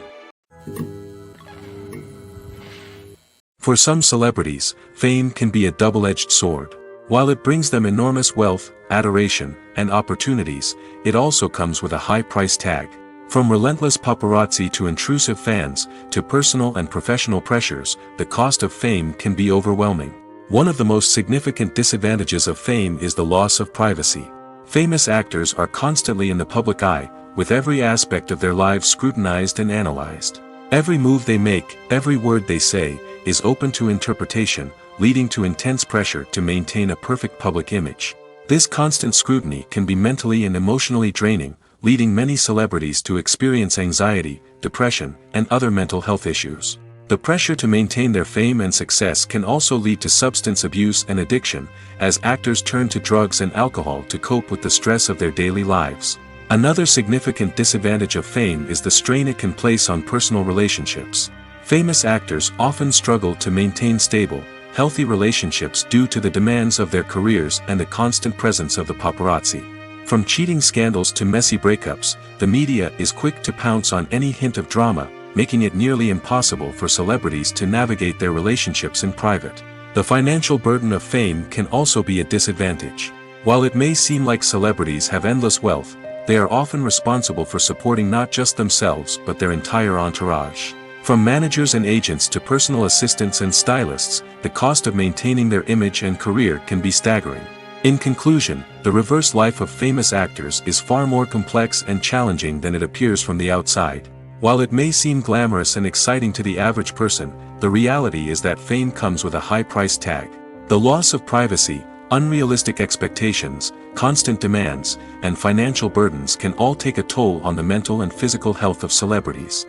For some celebrities, fame can be a double-edged sword. While it brings them enormous wealth, adoration, and opportunities, it also comes with a high price tag. From relentless paparazzi to intrusive fans, to personal and professional pressures, the cost of fame can be overwhelming. One of the most significant disadvantages of fame is the loss of privacy. Famous actors are constantly in the public eye, with every aspect of their lives scrutinized and analyzed. Every move they make, every word they say, is open to interpretation, leading to intense pressure to maintain a perfect public image. This constant scrutiny can be mentally and emotionally draining, leading many celebrities to experience anxiety, depression, and other mental health issues. The pressure to maintain their fame and success can also lead to substance abuse and addiction, as actors turn to drugs and alcohol to cope with the stress of their daily lives. Another significant disadvantage of fame is the strain it can place on personal relationships. Famous actors often struggle to maintain stable, healthy relationships due to the demands of their careers and the constant presence of the paparazzi. From cheating scandals to messy breakups, the media is quick to pounce on any hint of drama, making it nearly impossible for celebrities to navigate their relationships in private. The financial burden of fame can also be a disadvantage. While it may seem like celebrities have endless wealth, they are often responsible for supporting not just themselves but their entire entourage. From managers and agents to personal assistants and stylists, the cost of maintaining their image and career can be staggering. In conclusion, the reverse life of famous actors is far more complex and challenging than it appears from the outside. While it may seem glamorous and exciting to the average person, the reality is that fame comes with a high price tag. The loss of privacy, unrealistic expectations, constant demands, and financial burdens can all take a toll on the mental and physical health of celebrities.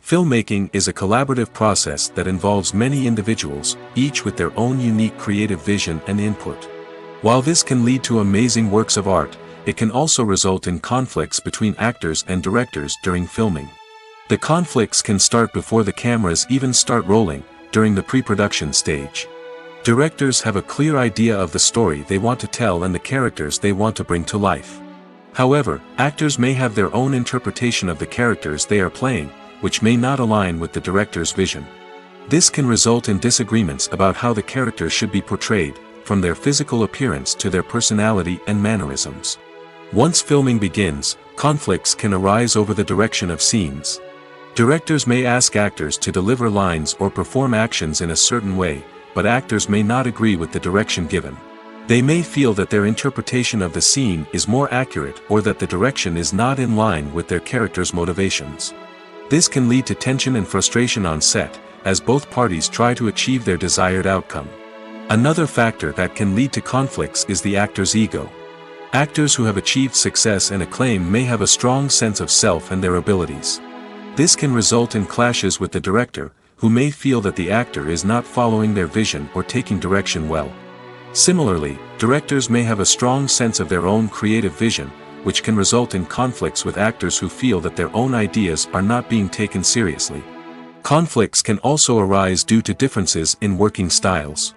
Filmmaking is a collaborative process that involves many individuals, each with their own unique creative vision and input. While this can lead to amazing works of art, it can also result in conflicts between actors and directors during filming. The conflicts can start before the cameras even start rolling, during the pre-production stage. Directors have a clear idea of the story they want to tell and the characters they want to bring to life. However, actors may have their own interpretation of the characters they are playing, which may not align with the director's vision. This can result in disagreements about how the characters should be portrayed, from their physical appearance to their personality and mannerisms. Once filming begins, conflicts can arise over the direction of scenes. Directors may ask actors to deliver lines or perform actions in a certain way, but actors may not agree with the direction given. They may feel that their interpretation of the scene is more accurate or that the direction is not in line with their character's motivations. This can lead to tension and frustration on set, as both parties try to achieve their desired outcome. Another factor that can lead to conflicts is the actor's ego. Actors who have achieved success and acclaim may have a strong sense of self and their abilities. This can result in clashes with the director, who may feel that the actor is not following their vision or taking direction well. Similarly, directors may have a strong sense of their own creative vision, which can result in conflicts with actors who feel that their own ideas are not being taken seriously. Conflicts can also arise due to differences in working styles.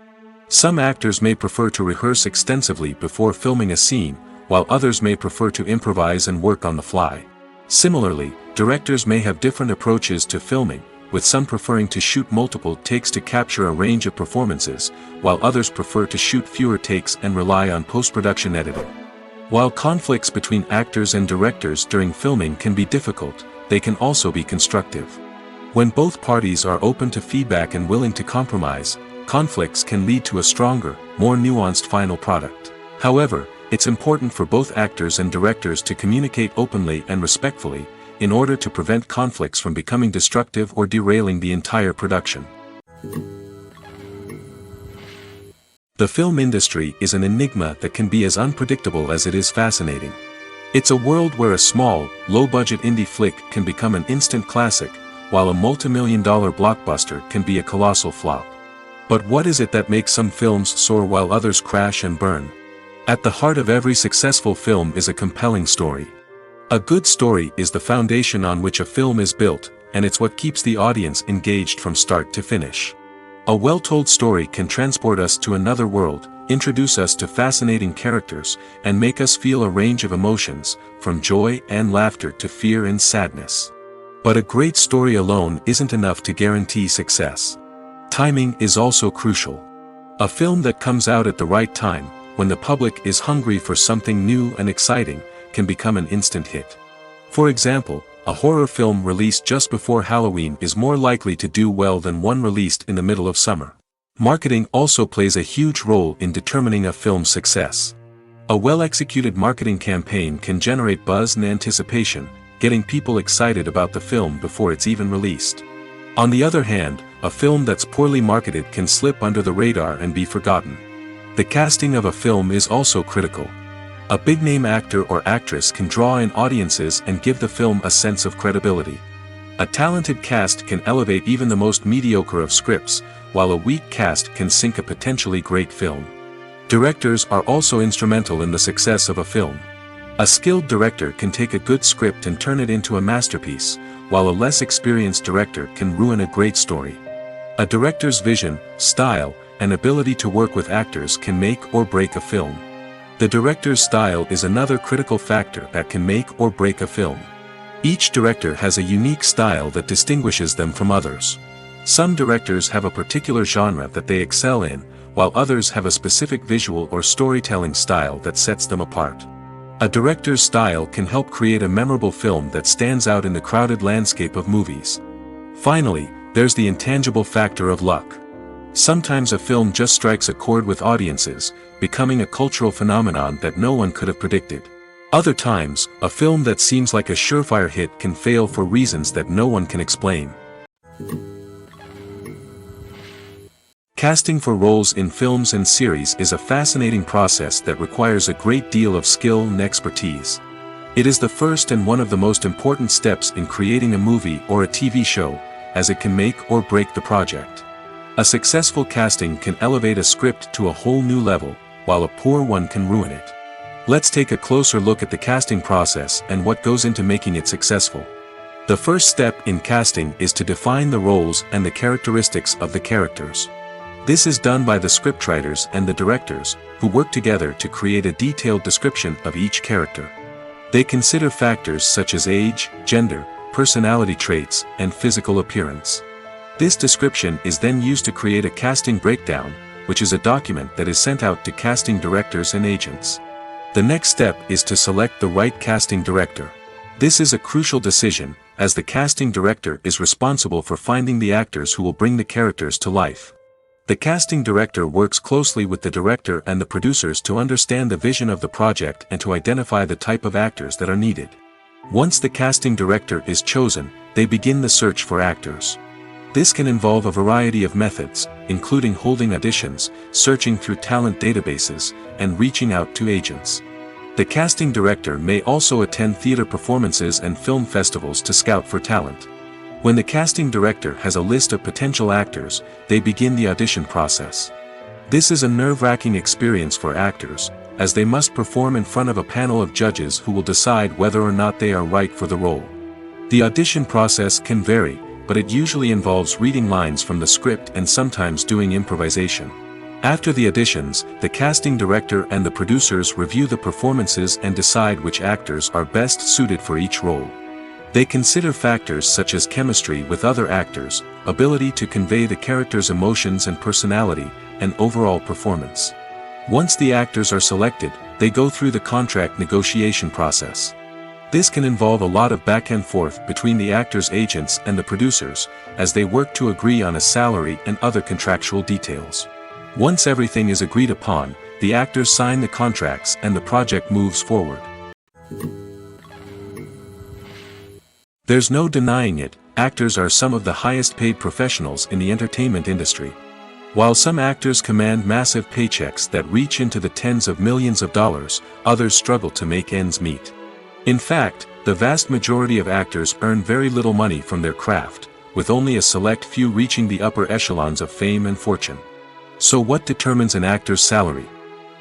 Some actors may prefer to rehearse extensively before filming a scene, while others may prefer to improvise and work on the fly. Similarly, directors may have different approaches to filming, with some preferring to shoot multiple takes to capture a range of performances, while others prefer to shoot fewer takes and rely on post-production editing. While conflicts between actors and directors during filming can be difficult, they can also be constructive. When both parties are open to feedback and willing to compromise, conflicts can lead to a stronger, more nuanced final product. However, it's important for both actors and directors to communicate openly and respectfully, in order to prevent conflicts from becoming destructive or derailing the entire production. The film industry is an enigma that can be as unpredictable as it is fascinating. It's a world where a small, low-budget indie flick can become an instant classic, while a multi-million-dollar blockbuster can be a colossal flop. But what is it that makes some films soar while others crash and burn? At the heart of every successful film is a compelling story. A good story is the foundation on which a film is built, and it's what keeps the audience engaged from start to finish. A well-told story can transport us to another world, introduce us to fascinating characters, and make us feel a range of emotions, from joy and laughter to fear and sadness. But a great story alone isn't enough to guarantee success. Timing is also crucial. A film that comes out at the right time, when the public is hungry for something new and exciting, can become an instant hit. For example, a horror film released just before Halloween is more likely to do well than one released in the middle of summer. Marketing also plays a huge role in determining a film's success. A well-executed marketing campaign can generate buzz and anticipation, getting people excited about the film before it's even released. On the other hand, a film that's poorly marketed can slip under the radar and be forgotten. The casting of a film is also critical. A big-name actor or actress can draw in audiences and give the film a sense of credibility. A talented cast can elevate even the most mediocre of scripts, while a weak cast can sink a potentially great film. Directors are also instrumental in the success of a film. A skilled director can take a good script and turn it into a masterpiece, while a less experienced director can ruin a great story. A director's vision, style, and ability to work with actors can make or break a film. The director's style is another critical factor that can make or break a film. Each director has a unique style that distinguishes them from others. Some directors have a particular genre that they excel in, while others have a specific visual or storytelling style that sets them apart. A director's style can help create a memorable film that stands out in the crowded landscape of movies. Finally, there's the intangible factor of luck. Sometimes a film just strikes a chord with audiences, becoming a cultural phenomenon that no one could have predicted. Other times, a film that seems like a surefire hit can fail for reasons that no one can explain. Casting for roles in films and series is a fascinating process that requires a great deal of skill and expertise. It is the first and one of the most important steps in creating a movie or a TV show, as it can make or break the project. A successful casting can elevate a script to a whole new level, while a poor one can ruin it. Let's take a closer look at the casting process and what goes into making it successful. The first step in casting is to define the roles and the characteristics of the characters. This is done by the scriptwriters and the directors, who work together to create a detailed description of each character. They consider factors such as age, gender, personality traits, and physical appearance. This description is then used to create a casting breakdown, which is a document that is sent out to casting directors and agents. The next step is to select the right casting director. This is a crucial decision, as the casting director is responsible for finding the actors who will bring the characters to life. The casting director works closely with the director and the producers to understand the vision of the project and to identify the type of actors that are needed. Once the casting director is chosen, they begin the search for actors. This can involve a variety of methods, including holding auditions, searching through talent databases, and reaching out to agents. The casting director may also attend theater performances and film festivals to scout for talent. When the casting director has a list of potential actors, they begin the audition process. This is a nerve-wracking experience for actors, as they must perform in front of a panel of judges who will decide whether or not they are right for the role. The audition process can vary, but it usually involves reading lines from the script and sometimes doing improvisation. After the auditions, the casting director and the producers review the performances and decide which actors are best suited for each role. They consider factors such as chemistry with other actors, ability to convey the character's emotions and personality, and overall performance. Once the actors are selected, they go through the contract negotiation process. This can involve a lot of back and forth between the actors' agents and the producers, as they work to agree on a salary and other contractual details. Once everything is agreed upon, the actors sign the contracts and the project moves forward. There's no denying it, actors are some of the highest paid professionals in the entertainment industry. While some actors command massive paychecks that reach into the tens of millions of dollars, others struggle to make ends meet. In fact, the vast majority of actors earn very little money from their craft, with only a select few reaching the upper echelons of fame and fortune. So what determines an actor's salary?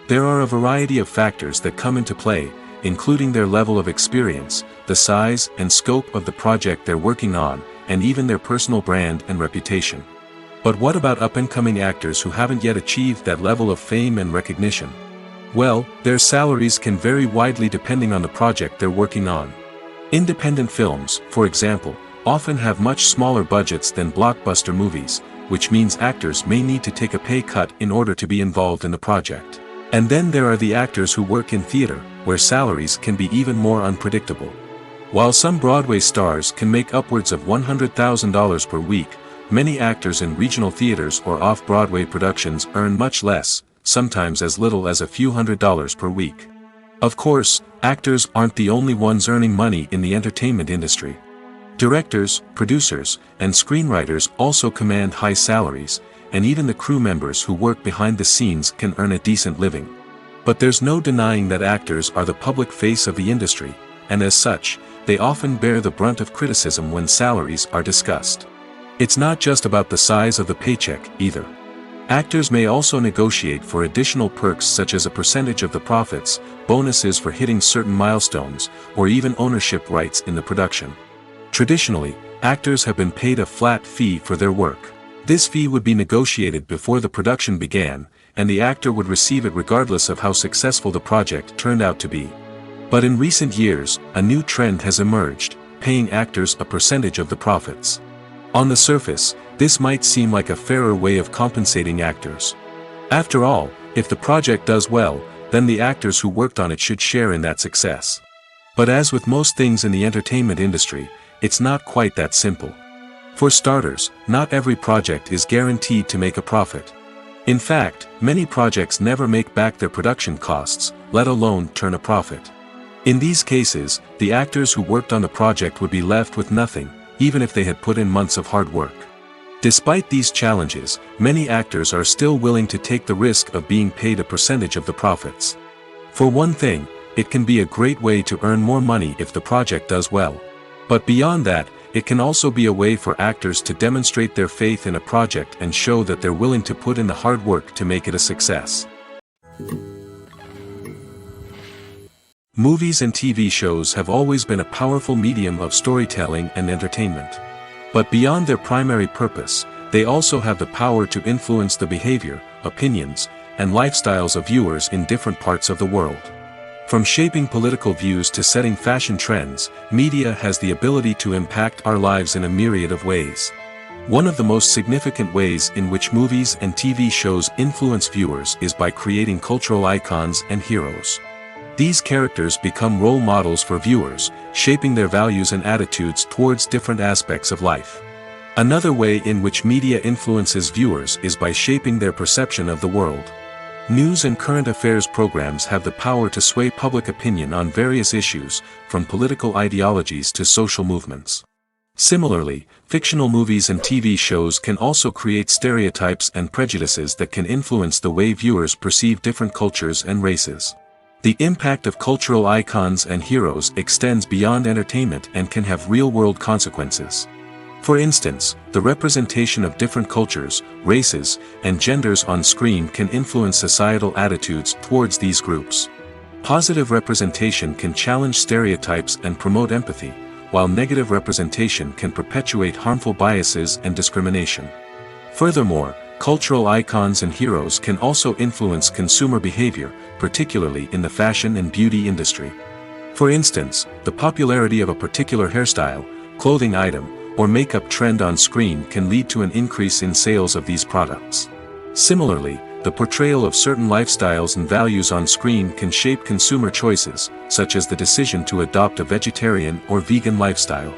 There are a variety of factors that come into play, including their level of experience, the size and scope of the project they're working on, and even their personal brand and reputation. But what about up-and-coming actors who haven't yet achieved that level of fame and recognition? Well, their salaries can vary widely depending on the project they're working on. Independent films, for example, often have much smaller budgets than blockbuster movies, which means actors may need to take a pay cut in order to be involved in the project. And then there are the actors who work in theater, where salaries can be even more unpredictable. While some Broadway stars can make upwards of $100,000 per week, many actors in regional theaters or off-Broadway productions earn much less, sometimes as little as a few $100s per week. Of course, actors aren't the only ones earning money in the entertainment industry. Directors, producers, and screenwriters also command high salaries, and even the crew members who work behind the scenes can earn a decent living. But there's no denying that actors are the public face of the industry, and as such, they often bear the brunt of criticism when salaries are discussed. It's not just about the size of the paycheck, either. Actors may also negotiate for additional perks such as a percentage of the profits, bonuses for hitting certain milestones, or even ownership rights in the production. Traditionally, actors have been paid a flat fee for their work. This fee would be negotiated before the production began, and the actor would receive it regardless of how successful the project turned out to be. But in recent years, a new trend has emerged, paying actors a percentage of the profits. On the surface, this might seem like a fairer way of compensating actors. After all, if the project does well, then the actors who worked on it should share in that success. But as with most things in the entertainment industry, it's not quite that simple. For starters, not every project is guaranteed to make a profit. In fact, many projects never make back their production costs, let alone turn a profit. In these cases, the actors who worked on the project would be left with nothing, even if they had put in months of hard work. Despite these challenges, many actors are still willing to take the risk of being paid a percentage of the profits. For one thing, it can be a great way to earn more money if the project does well. But beyond that, it can also be a way for actors to demonstrate their faith in a project and show that they're willing to put in the hard work to make it a success. Movies and TV shows have always been a powerful medium of storytelling and entertainment. But beyond their primary purpose, they also have the power to influence the behavior, opinions, and lifestyles of viewers in different parts of the world. From shaping political views to setting fashion trends, media has the ability to impact our lives in a myriad of ways. One of the most significant ways in which movies and TV shows influence viewers is by creating cultural icons and heroes. These characters become role models for viewers, shaping their values and attitudes towards different aspects of life. Another way in which media influences viewers is by shaping their perception of the world. News and current affairs programs have the power to sway public opinion on various issues, from political ideologies to social movements. Similarly, fictional movies and TV shows can also create stereotypes and prejudices that can influence the way viewers perceive different cultures and races. The impact of cultural icons and heroes extends beyond entertainment and can have real-world consequences. For instance, the representation of different cultures, races, and genders on screen can influence societal attitudes towards these groups. Positive representation can challenge stereotypes and promote empathy, while negative representation can perpetuate harmful biases and discrimination. Furthermore, cultural icons and heroes can also influence consumer behavior, particularly in the fashion and beauty industry. For instance, the popularity of a particular hairstyle, clothing item, or makeup trend on screen can lead to an increase in sales of these products. Similarly, the portrayal of certain lifestyles and values on screen can shape consumer choices, such as the decision to adopt a vegetarian or vegan lifestyle.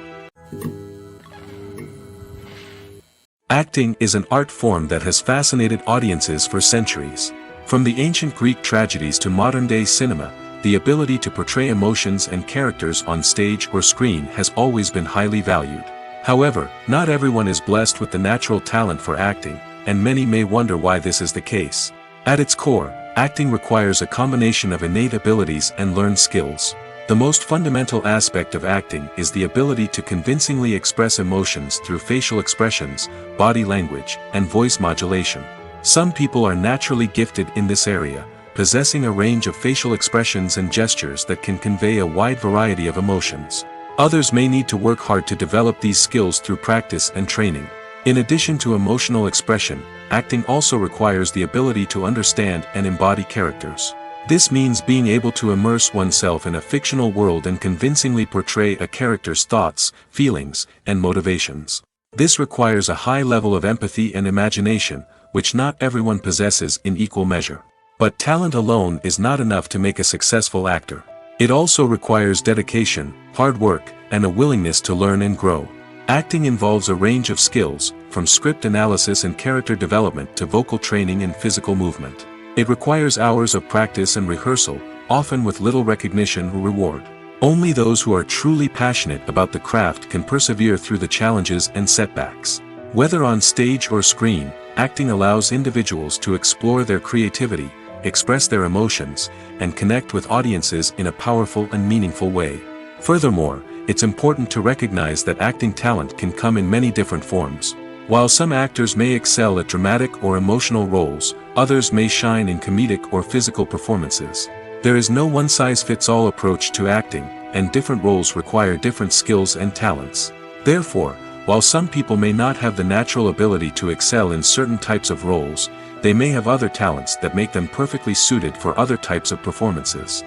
Acting is an art form that has fascinated audiences for centuries. From the ancient Greek tragedies to modern-day cinema, the ability to portray emotions and characters on stage or screen has always been highly valued. However, not everyone is blessed with the natural talent for acting, and many may wonder why this is the case. At its core, acting requires a combination of innate abilities and learned skills. The most fundamental aspect of acting is the ability to convincingly express emotions through facial expressions, body language, and voice modulation. Some people are naturally gifted in this area, possessing a range of facial expressions and gestures that can convey a wide variety of emotions. Others may need to work hard to develop these skills through practice and training. In addition to emotional expression, acting also requires the ability to understand and embody characters. This means being able to immerse oneself in a fictional world and convincingly portray a character's thoughts, feelings, and motivations. This requires a high level of empathy and imagination, which not everyone possesses in equal measure. But talent alone is not enough to make a successful actor. It also requires dedication, hard work, and a willingness to learn and grow. Acting involves a range of skills, from script analysis and character development to vocal training and physical movement. It requires hours of practice and rehearsal, often with little recognition or reward. Only those who are truly passionate about the craft can persevere through the challenges and setbacks. Whether on stage or screen, acting allows individuals to explore their creativity, express their emotions, and connect with audiences in a powerful and meaningful way. Furthermore, it's important to recognize that acting talent can come in many different forms. While some actors may excel at dramatic or emotional roles, others may shine in comedic or physical performances. There is no one-size-fits-all approach to acting, and different roles require different skills and talents. Therefore, while some people may not have the natural ability to excel in certain types of roles, they may have other talents that make them perfectly suited for other types of performances.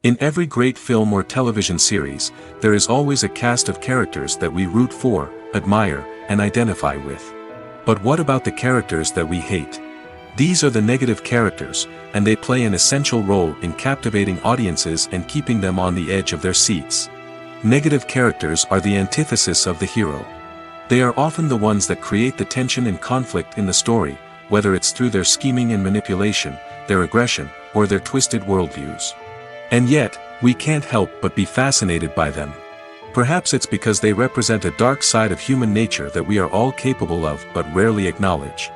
In every great film or television series, there is always a cast of characters that we root for, admire, and identify with. But what about the characters that we hate? These are the negative characters, and they play an essential role in captivating audiences and keeping them on the edge of their seats. Negative characters are the antithesis of the hero. They are often the ones that create the tension and conflict in the story, whether it's through their scheming and manipulation, their aggression, or their twisted worldviews. And yet, we can't help but be fascinated by them. Perhaps it's because they represent a dark side of human nature that we are all capable of but rarely acknowledge.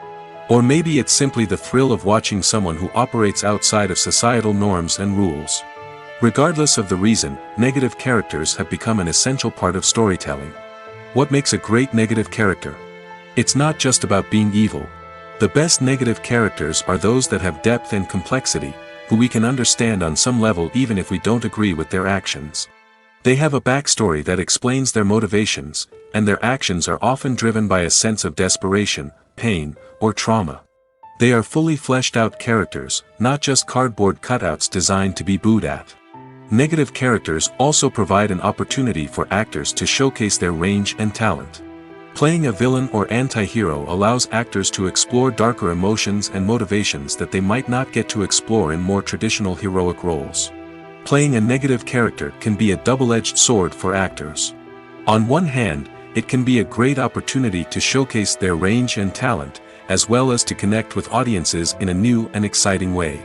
Or maybe it's simply the thrill of watching someone who operates outside of societal norms and rules. Regardless of the reason, negative characters have become an essential part of storytelling. What makes a great negative character? It's not just about being evil. The best negative characters are those that have depth and complexity, who we can understand on some level even if we don't agree with their actions. They have a backstory that explains their motivations, and their actions are often driven by a sense of desperation, pain, or trauma. They are fully fleshed out characters, not just cardboard cutouts designed to be booed at. Negative characters also provide an opportunity for actors to showcase their range and talent. Playing a villain or anti-hero allows actors to explore darker emotions and motivations that they might not get to explore in more traditional heroic roles. Playing a negative character can be a double-edged sword for actors. On one hand, it can be a great opportunity to showcase their range and talent, as well as to connect with audiences in a new and exciting way.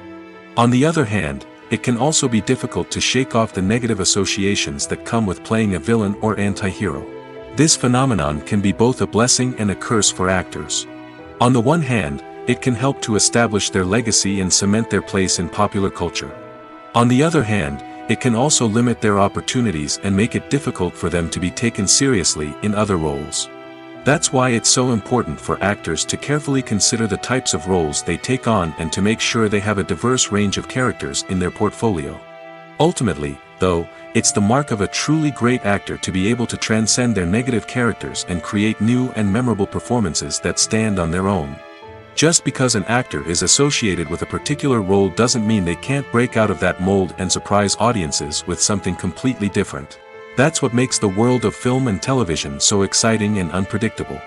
On the other hand, it can also be difficult to shake off the negative associations that come with playing a villain or anti-hero. This phenomenon can be both a blessing and a curse for actors. On the one hand, it can help to establish their legacy and cement their place in popular culture. On the other hand, it can also limit their opportunities and make it difficult for them to be taken seriously in other roles. That's why it's so important for actors to carefully consider the types of roles they take on and to make sure they have a diverse range of characters in their portfolio. Ultimately, though, it's the mark of a truly great actor to be able to transcend their negative characters and create new and memorable performances that stand on their own. Just because an actor is associated with a particular role doesn't mean they can't break out of that mold and surprise audiences with something completely different. That's what makes the world of film and television so exciting and unpredictable.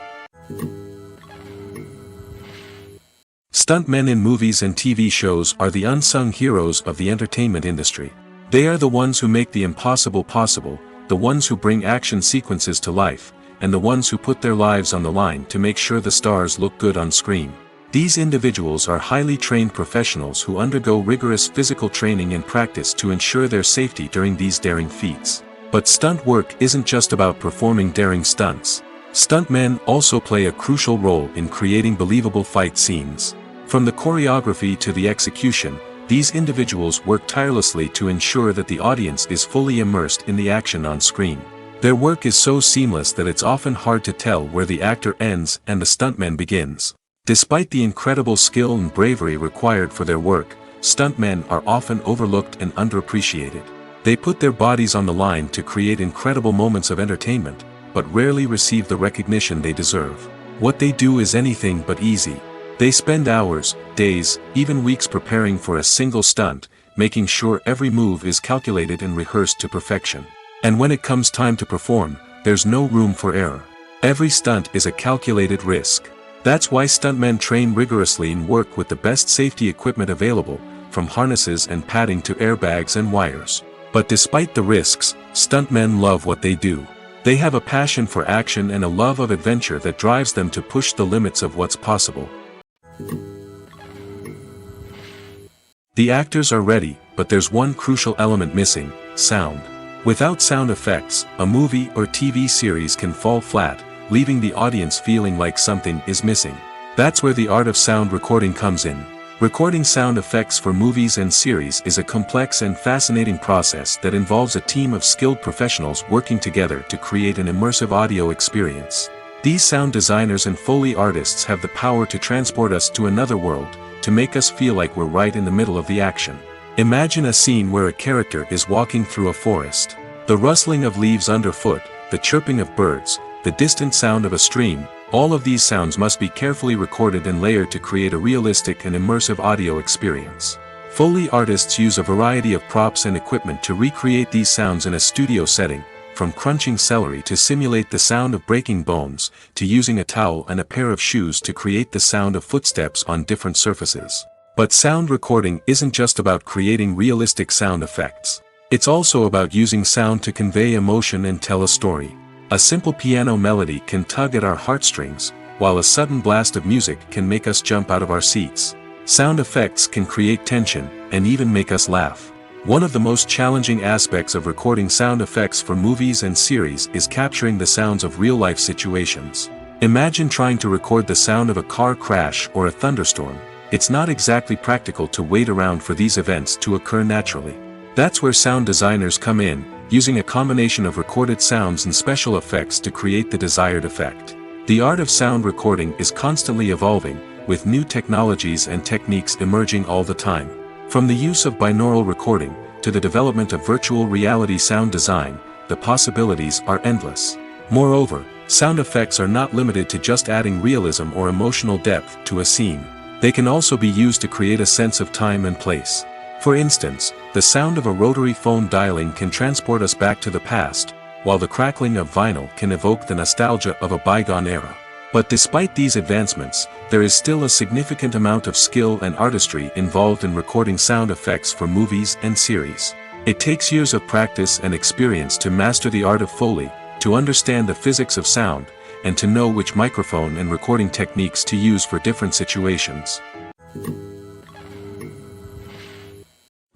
Stuntmen in movies and TV shows are the unsung heroes of the entertainment industry. They are the ones who make the impossible possible, the ones who bring action sequences to life, and the ones who put their lives on the line to make sure the stars look good on screen. These individuals are highly trained professionals who undergo rigorous physical training and practice to ensure their safety during these daring feats. But stunt work isn't just about performing daring stunts. Stuntmen also play a crucial role in creating believable fight scenes. From the choreography to the execution, these individuals work tirelessly to ensure that the audience is fully immersed in the action on screen. Their work is so seamless that it's often hard to tell where the actor ends and the stuntman begins. Despite the incredible skill and bravery required for their work, stuntmen are often overlooked and underappreciated. They put their bodies on the line to create incredible moments of entertainment, but rarely receive the recognition they deserve. What they do is anything but easy. They spend hours, days, even weeks preparing for a single stunt, making sure every move is calculated and rehearsed to perfection. And when it comes time to perform, there's no room for error. Every stunt is a calculated risk. That's why stuntmen train rigorously and work with the best safety equipment available, from harnesses and padding to airbags and wires. But despite the risks, stuntmen love what they do. They have a passion for action and a love of adventure that drives them to push the limits of what's possible. The actors are ready, but there's one crucial element missing: sound. Without sound effects, a movie or TV series can fall flat, leaving the audience feeling like something is missing. That's where the art of sound recording comes in. Recording sound effects for movies and series is a complex and fascinating process that involves a team of skilled professionals working together to create an immersive audio experience. These sound designers and Foley artists have the power to transport us to another world, to make us feel like we're right in the middle of the action. Imagine a scene where a character is walking through a forest. The rustling of leaves underfoot, the chirping of birds, the distant sound of a stream, all of these sounds must be carefully recorded and layered to create a realistic and immersive audio experience. Foley artists use a variety of props and equipment to recreate these sounds in a studio setting, from crunching celery to simulate the sound of breaking bones, to using a towel and a pair of shoes to create the sound of footsteps on different surfaces. But sound recording isn't just about creating realistic sound effects. It's also about using sound to convey emotion and tell a story. A simple piano melody can tug at our heartstrings, while a sudden blast of music can make us jump out of our seats. Sound effects can create tension, and even make us laugh. One of the most challenging aspects of recording sound effects for movies and series is capturing the sounds of real-life situations. Imagine trying to record the sound of a car crash or a thunderstorm. It's not exactly practical to wait around for these events to occur naturally. That's where sound designers come in, using a combination of recorded sounds and special effects to create the desired effect. The art of sound recording is constantly evolving, with new technologies and techniques emerging all the time. From the use of binaural recording, to the development of virtual reality sound design, the possibilities are endless. Moreover, sound effects are not limited to just adding realism or emotional depth to a scene. They can also be used to create a sense of time and place. For instance, the sound of a rotary phone dialing can transport us back to the past, while the crackling of vinyl can evoke the nostalgia of a bygone era. But despite these advancements, there is still a significant amount of skill and artistry involved in recording sound effects for movies and series. It takes years of practice and experience to master the art of Foley, to understand the physics of sound, and to know which microphone and recording techniques to use for different situations.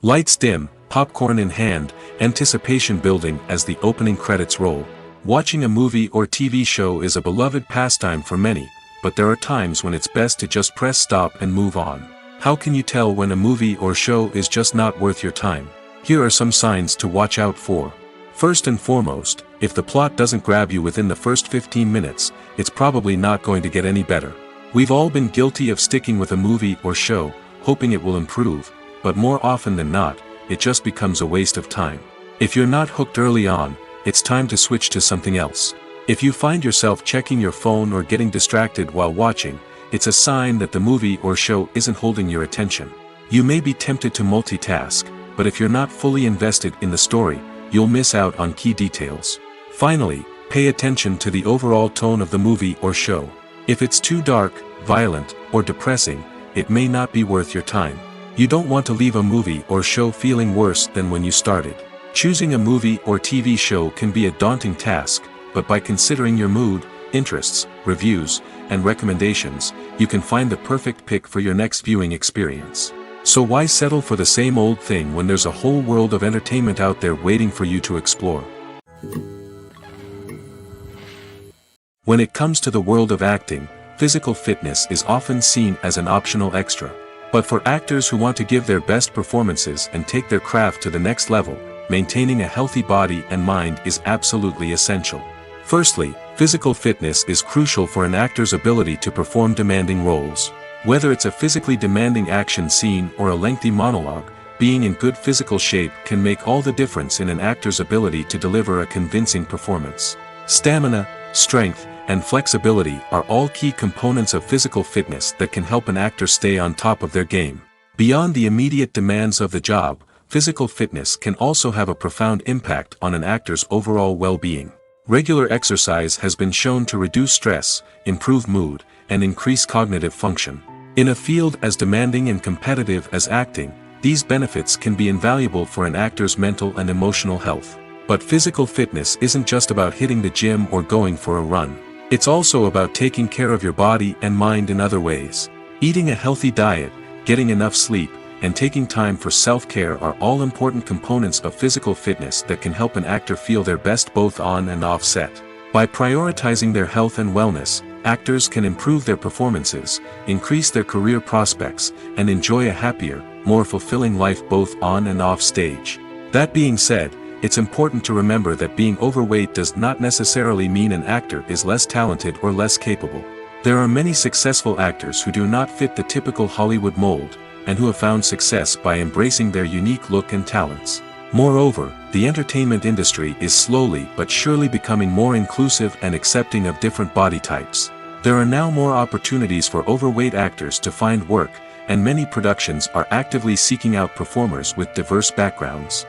Lights dim, popcorn in hand, anticipation building as the opening credits roll. Watching a movie or TV show is a beloved pastime for many, but there are times when it's best to just press stop and move on. How can you tell when a movie or show is just not worth your time? Here are some signs to watch out for. First and foremost, if the plot doesn't grab you within the first 15 minutes, it's probably not going to get any better. We've all been guilty of sticking with a movie or show, hoping it will improve, but more often than not, it just becomes a waste of time. If you're not hooked early on, it's time to switch to something else. If you find yourself checking your phone or getting distracted while watching, it's a sign that the movie or show isn't holding your attention. You may be tempted to multitask, but if you're not fully invested in the story, you'll miss out on key details. Finally, pay attention to the overall tone of the movie or show. If it's too dark, violent, or depressing, it may not be worth your time. You don't want to leave a movie or show feeling worse than when you started. Choosing a movie or TV show can be a daunting task, but by considering your mood, interests, reviews, and recommendations, you can find the perfect pick for your next viewing experience. So why settle for the same old thing when there's a whole world of entertainment out there waiting for you to explore? When it comes to the world of acting, physical fitness is often seen as an optional extra. But for actors who want to give their best performances and take their craft to the next level, maintaining a healthy body and mind is absolutely essential. Firstly, physical fitness is crucial for an actor's ability to perform demanding roles. Whether it's a physically demanding action scene or a lengthy monologue, being in good physical shape can make all the difference in an actor's ability to deliver a convincing performance. Stamina, strength, and flexibility are all key components of physical fitness that can help an actor stay on top of their game. Beyond the immediate demands of the job, physical fitness can also have a profound impact on an actor's overall well-being. Regular exercise has been shown to reduce stress, improve mood, and increase cognitive function. In a field as demanding and competitive as acting, these benefits can be invaluable for an actor's mental and emotional health. But physical fitness isn't just about hitting the gym or going for a run. It's also about taking care of your body and mind in other ways. Eating a healthy diet, getting enough sleep, and taking time for self-care are all important components of physical fitness that can help an actor feel their best both on and off set. By prioritizing their health and wellness, actors can improve their performances, increase their career prospects, and enjoy a happier, more fulfilling life both on and off stage. That being said, it's important to remember that being overweight does not necessarily mean an actor is less talented or less capable. There are many successful actors who do not fit the typical Hollywood mold, and who have found success by embracing their unique look and talents. Moreover, the entertainment industry is slowly but surely becoming more inclusive and accepting of different body types. There are now more opportunities for overweight actors to find work, and many productions are actively seeking out performers with diverse backgrounds.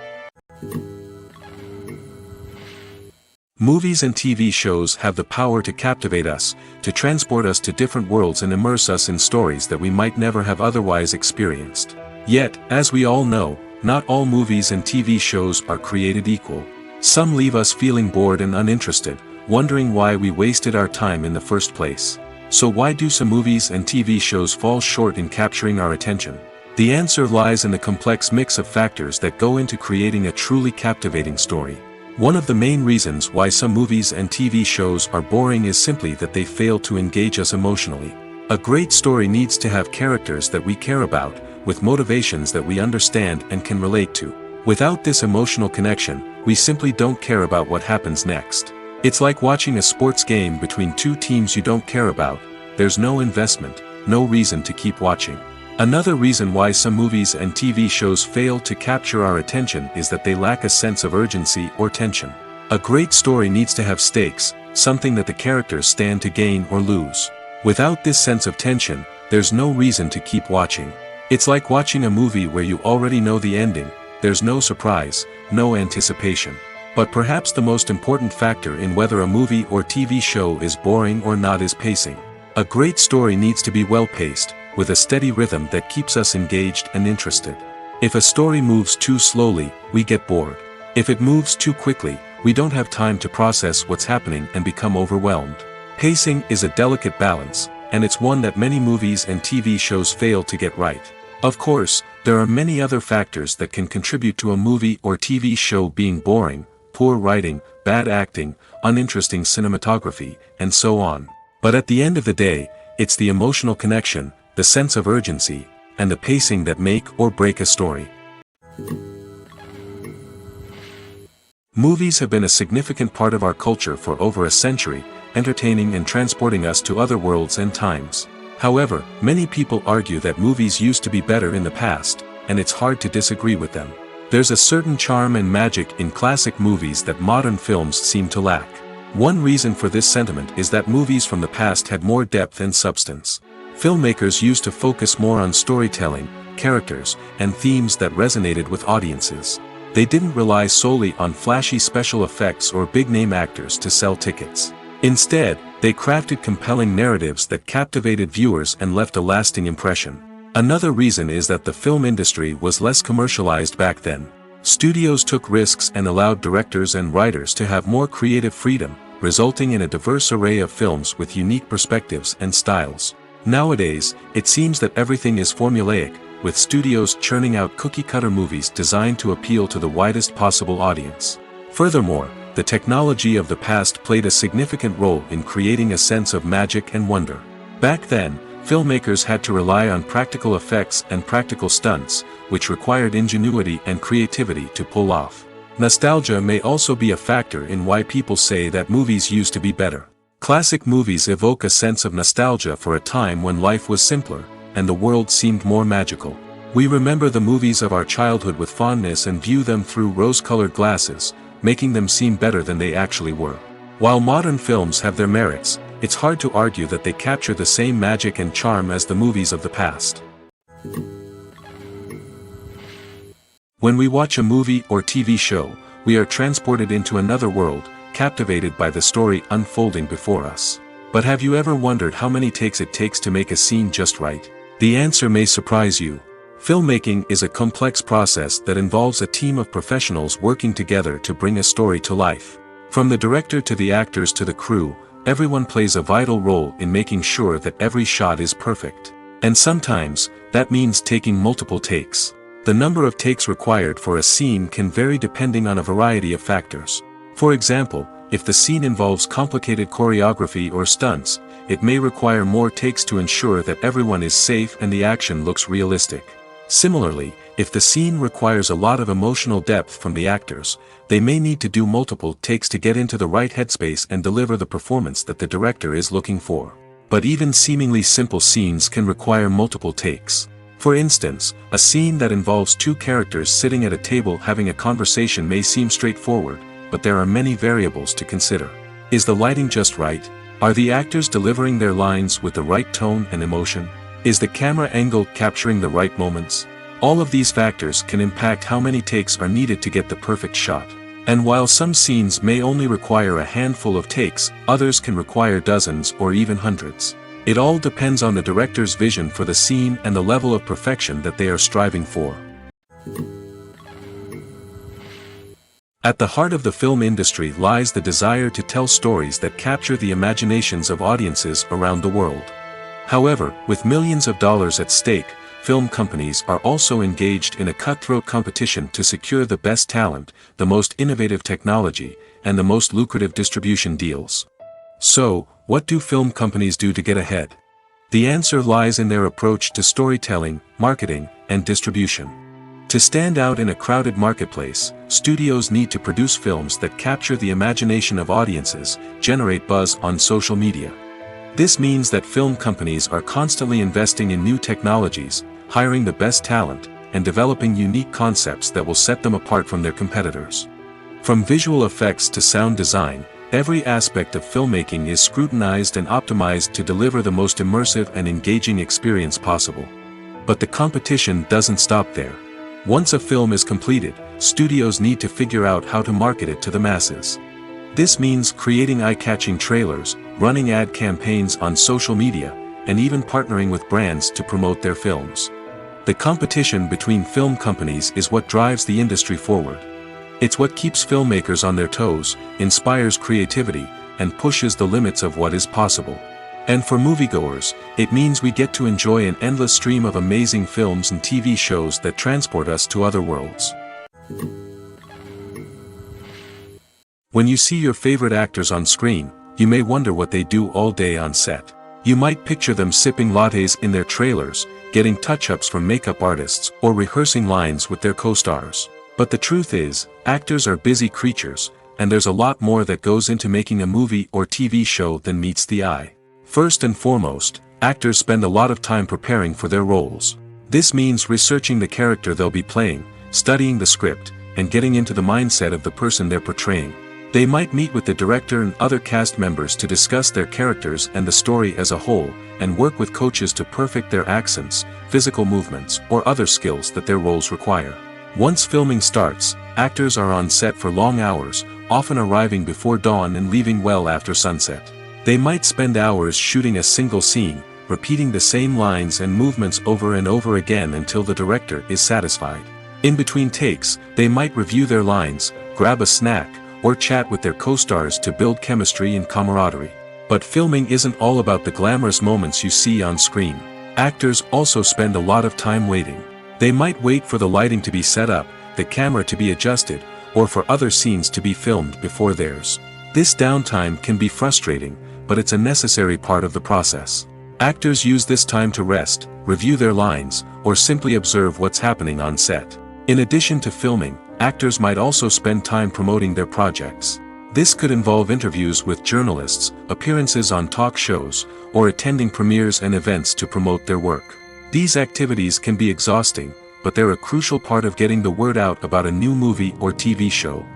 Movies and TV shows have the power to captivate us, to transport us to different worlds and immerse us in stories that we might never have otherwise experienced. Yet, as we all know, not all movies and TV shows are created equal. Some leave us feeling bored and uninterested, wondering why we wasted our time in the first place. So why do some movies and TV shows fall short in capturing our attention? The answer lies in the complex mix of factors that go into creating a truly captivating story. One of the main reasons why some movies and TV shows are boring is simply that they fail to engage us emotionally. A great story needs to have characters that we care about, with motivations that we understand and can relate to. Without this emotional connection, we simply don't care about what happens next. It's like watching a sports game between two teams you don't care about. There's no investment, no reason to keep watching. Another reason why some movies and TV shows fail to capture our attention is that they lack a sense of urgency or tension. A great story needs to have stakes, something that the characters stand to gain or lose. Without this sense of tension, there's no reason to keep watching. It's like watching a movie where you already know the ending, there's no surprise, no anticipation. But perhaps the most important factor in whether a movie or TV show is boring or not is pacing. A great story needs to be well-paced, with a steady rhythm that keeps us engaged and interested. If a story moves too slowly, we get bored. If it moves too quickly, we don't have time to process what's happening and become overwhelmed. Pacing is a delicate balance, and it's one that many movies and TV shows fail to get right. Of course, there are many other factors that can contribute to a movie or TV show being boring: poor writing, bad acting, uninteresting cinematography, and so on. But at the end of the day, It's the emotional connection, the sense of urgency, and the pacing that make or break a story. Movies have been a significant part of our culture for over a century, entertaining and transporting us to other worlds and times. However, many people argue that movies used to be better in the past, and it's hard to disagree with them. There's a certain charm and magic in classic movies that modern films seem to lack. One reason for this sentiment is that movies from the past had more depth and substance. Filmmakers used to focus more on storytelling, characters, and themes that resonated with audiences. They didn't rely solely on flashy special effects or big-name actors to sell tickets. Instead, they crafted compelling narratives that captivated viewers and left a lasting impression. Another reason is that the film industry was less commercialized back then. Studios took risks and allowed directors and writers to have more creative freedom, resulting in a diverse array of films with unique perspectives and styles. Nowadays, it seems that everything is formulaic, with studios churning out cookie-cutter movies designed to appeal to the widest possible audience. Furthermore, the technology of the past played a significant role in creating a sense of magic and wonder. Back then, filmmakers had to rely on practical effects and practical stunts, which required ingenuity and creativity to pull off. Nostalgia may also be a factor in why people say that movies used to be better. Classic movies evoke a sense of nostalgia for a time when life was simpler, and the world seemed more magical. We remember the movies of our childhood with fondness and view them through rose-colored glasses, making them seem better than they actually were. While modern films have their merits, it's hard to argue that they capture the same magic and charm as the movies of the past. When we watch a movie or TV show, we are transported into another world, captivated by the story unfolding before us. But have you ever wondered how many takes it takes to make a scene just right? The answer may surprise you. Filmmaking is a complex process that involves a team of professionals working together to bring a story to life. From the director to the actors to the crew, everyone plays a vital role in making sure that every shot is perfect. And sometimes, that means taking multiple takes. The number of takes required for a scene can vary depending on a variety of factors. For example, if the scene involves complicated choreography or stunts, it may require more takes to ensure that everyone is safe and the action looks realistic. Similarly, if the scene requires a lot of emotional depth from the actors, they may need to do multiple takes to get into the right headspace and deliver the performance that the director is looking for. But even seemingly simple scenes can require multiple takes. For instance, a scene that involves two characters sitting at a table having a conversation may seem straightforward, but there are many variables to consider. Is the lighting just right? Are the actors delivering their lines with the right tone and emotion? Is the camera angle capturing the right moments? All of these factors can impact how many takes are needed to get the perfect shot. And while some scenes may only require a handful of takes, others can require dozens or even hundreds. It all depends on the director's vision for the scene and the level of perfection that they are striving for. At the heart of the film industry lies the desire to tell stories that capture the imaginations of audiences around the world. However, with millions of dollars at stake, film companies are also engaged in a cutthroat competition to secure the best talent, the most innovative technology, and the most lucrative distribution deals. So, what do film companies do to get ahead? The answer lies in their approach to storytelling, marketing, and distribution. To stand out in a crowded marketplace, studios need to produce films that capture the imagination of audiences, generate buzz on social media. This means that film companies are constantly investing in new technologies, hiring the best talent, and developing unique concepts that will set them apart from their competitors. From visual effects to sound design, every aspect of filmmaking is scrutinized and optimized to deliver the most immersive and engaging experience possible. But the competition doesn't stop there. Once a film is completed, studios need to figure out how to market it to the masses. This means creating eye-catching trailers, running ad campaigns on social media, and even partnering with brands to promote their films. The competition between film companies is what drives the industry forward. It's what keeps filmmakers on their toes, inspires creativity, and pushes the limits of what is possible. And for moviegoers, it means we get to enjoy an endless stream of amazing films and TV shows that transport us to other worlds. When you see your favorite actors on screen, you may wonder what they do all day on set. You might picture them sipping lattes in their trailers, getting touch-ups from makeup artists, or rehearsing lines with their co-stars. But the truth is, actors are busy creatures, and there's a lot more that goes into making a movie or TV show than meets the eye. First and foremost, actors spend a lot of time preparing for their roles. This means researching the character they'll be playing, studying the script, and getting into the mindset of the person they're portraying. They might meet with the director and other cast members to discuss their characters and the story as a whole, and work with coaches to perfect their accents, physical movements, or other skills that their roles require. Once filming starts, actors are on set for long hours, often arriving before dawn and leaving well after sunset. They might spend hours shooting a single scene, repeating the same lines and movements over and over again until the director is satisfied. In between takes, they might review their lines, grab a snack, or chat with their co-stars to build chemistry and camaraderie. But filming isn't all about the glamorous moments you see on screen. Actors also spend a lot of time waiting. They might wait for the lighting to be set up, the camera to be adjusted, or for other scenes to be filmed before theirs. This downtime can be frustrating, but it's a necessary part of the process. Actors use this time to rest, review their lines, or simply observe what's happening on set. In addition to filming, actors might also spend time promoting their projects. This could involve interviews with journalists, appearances on talk shows, or attending premieres and events to promote their work. These activities can be exhausting, but they're a crucial part of getting the word out about a new movie or TV show.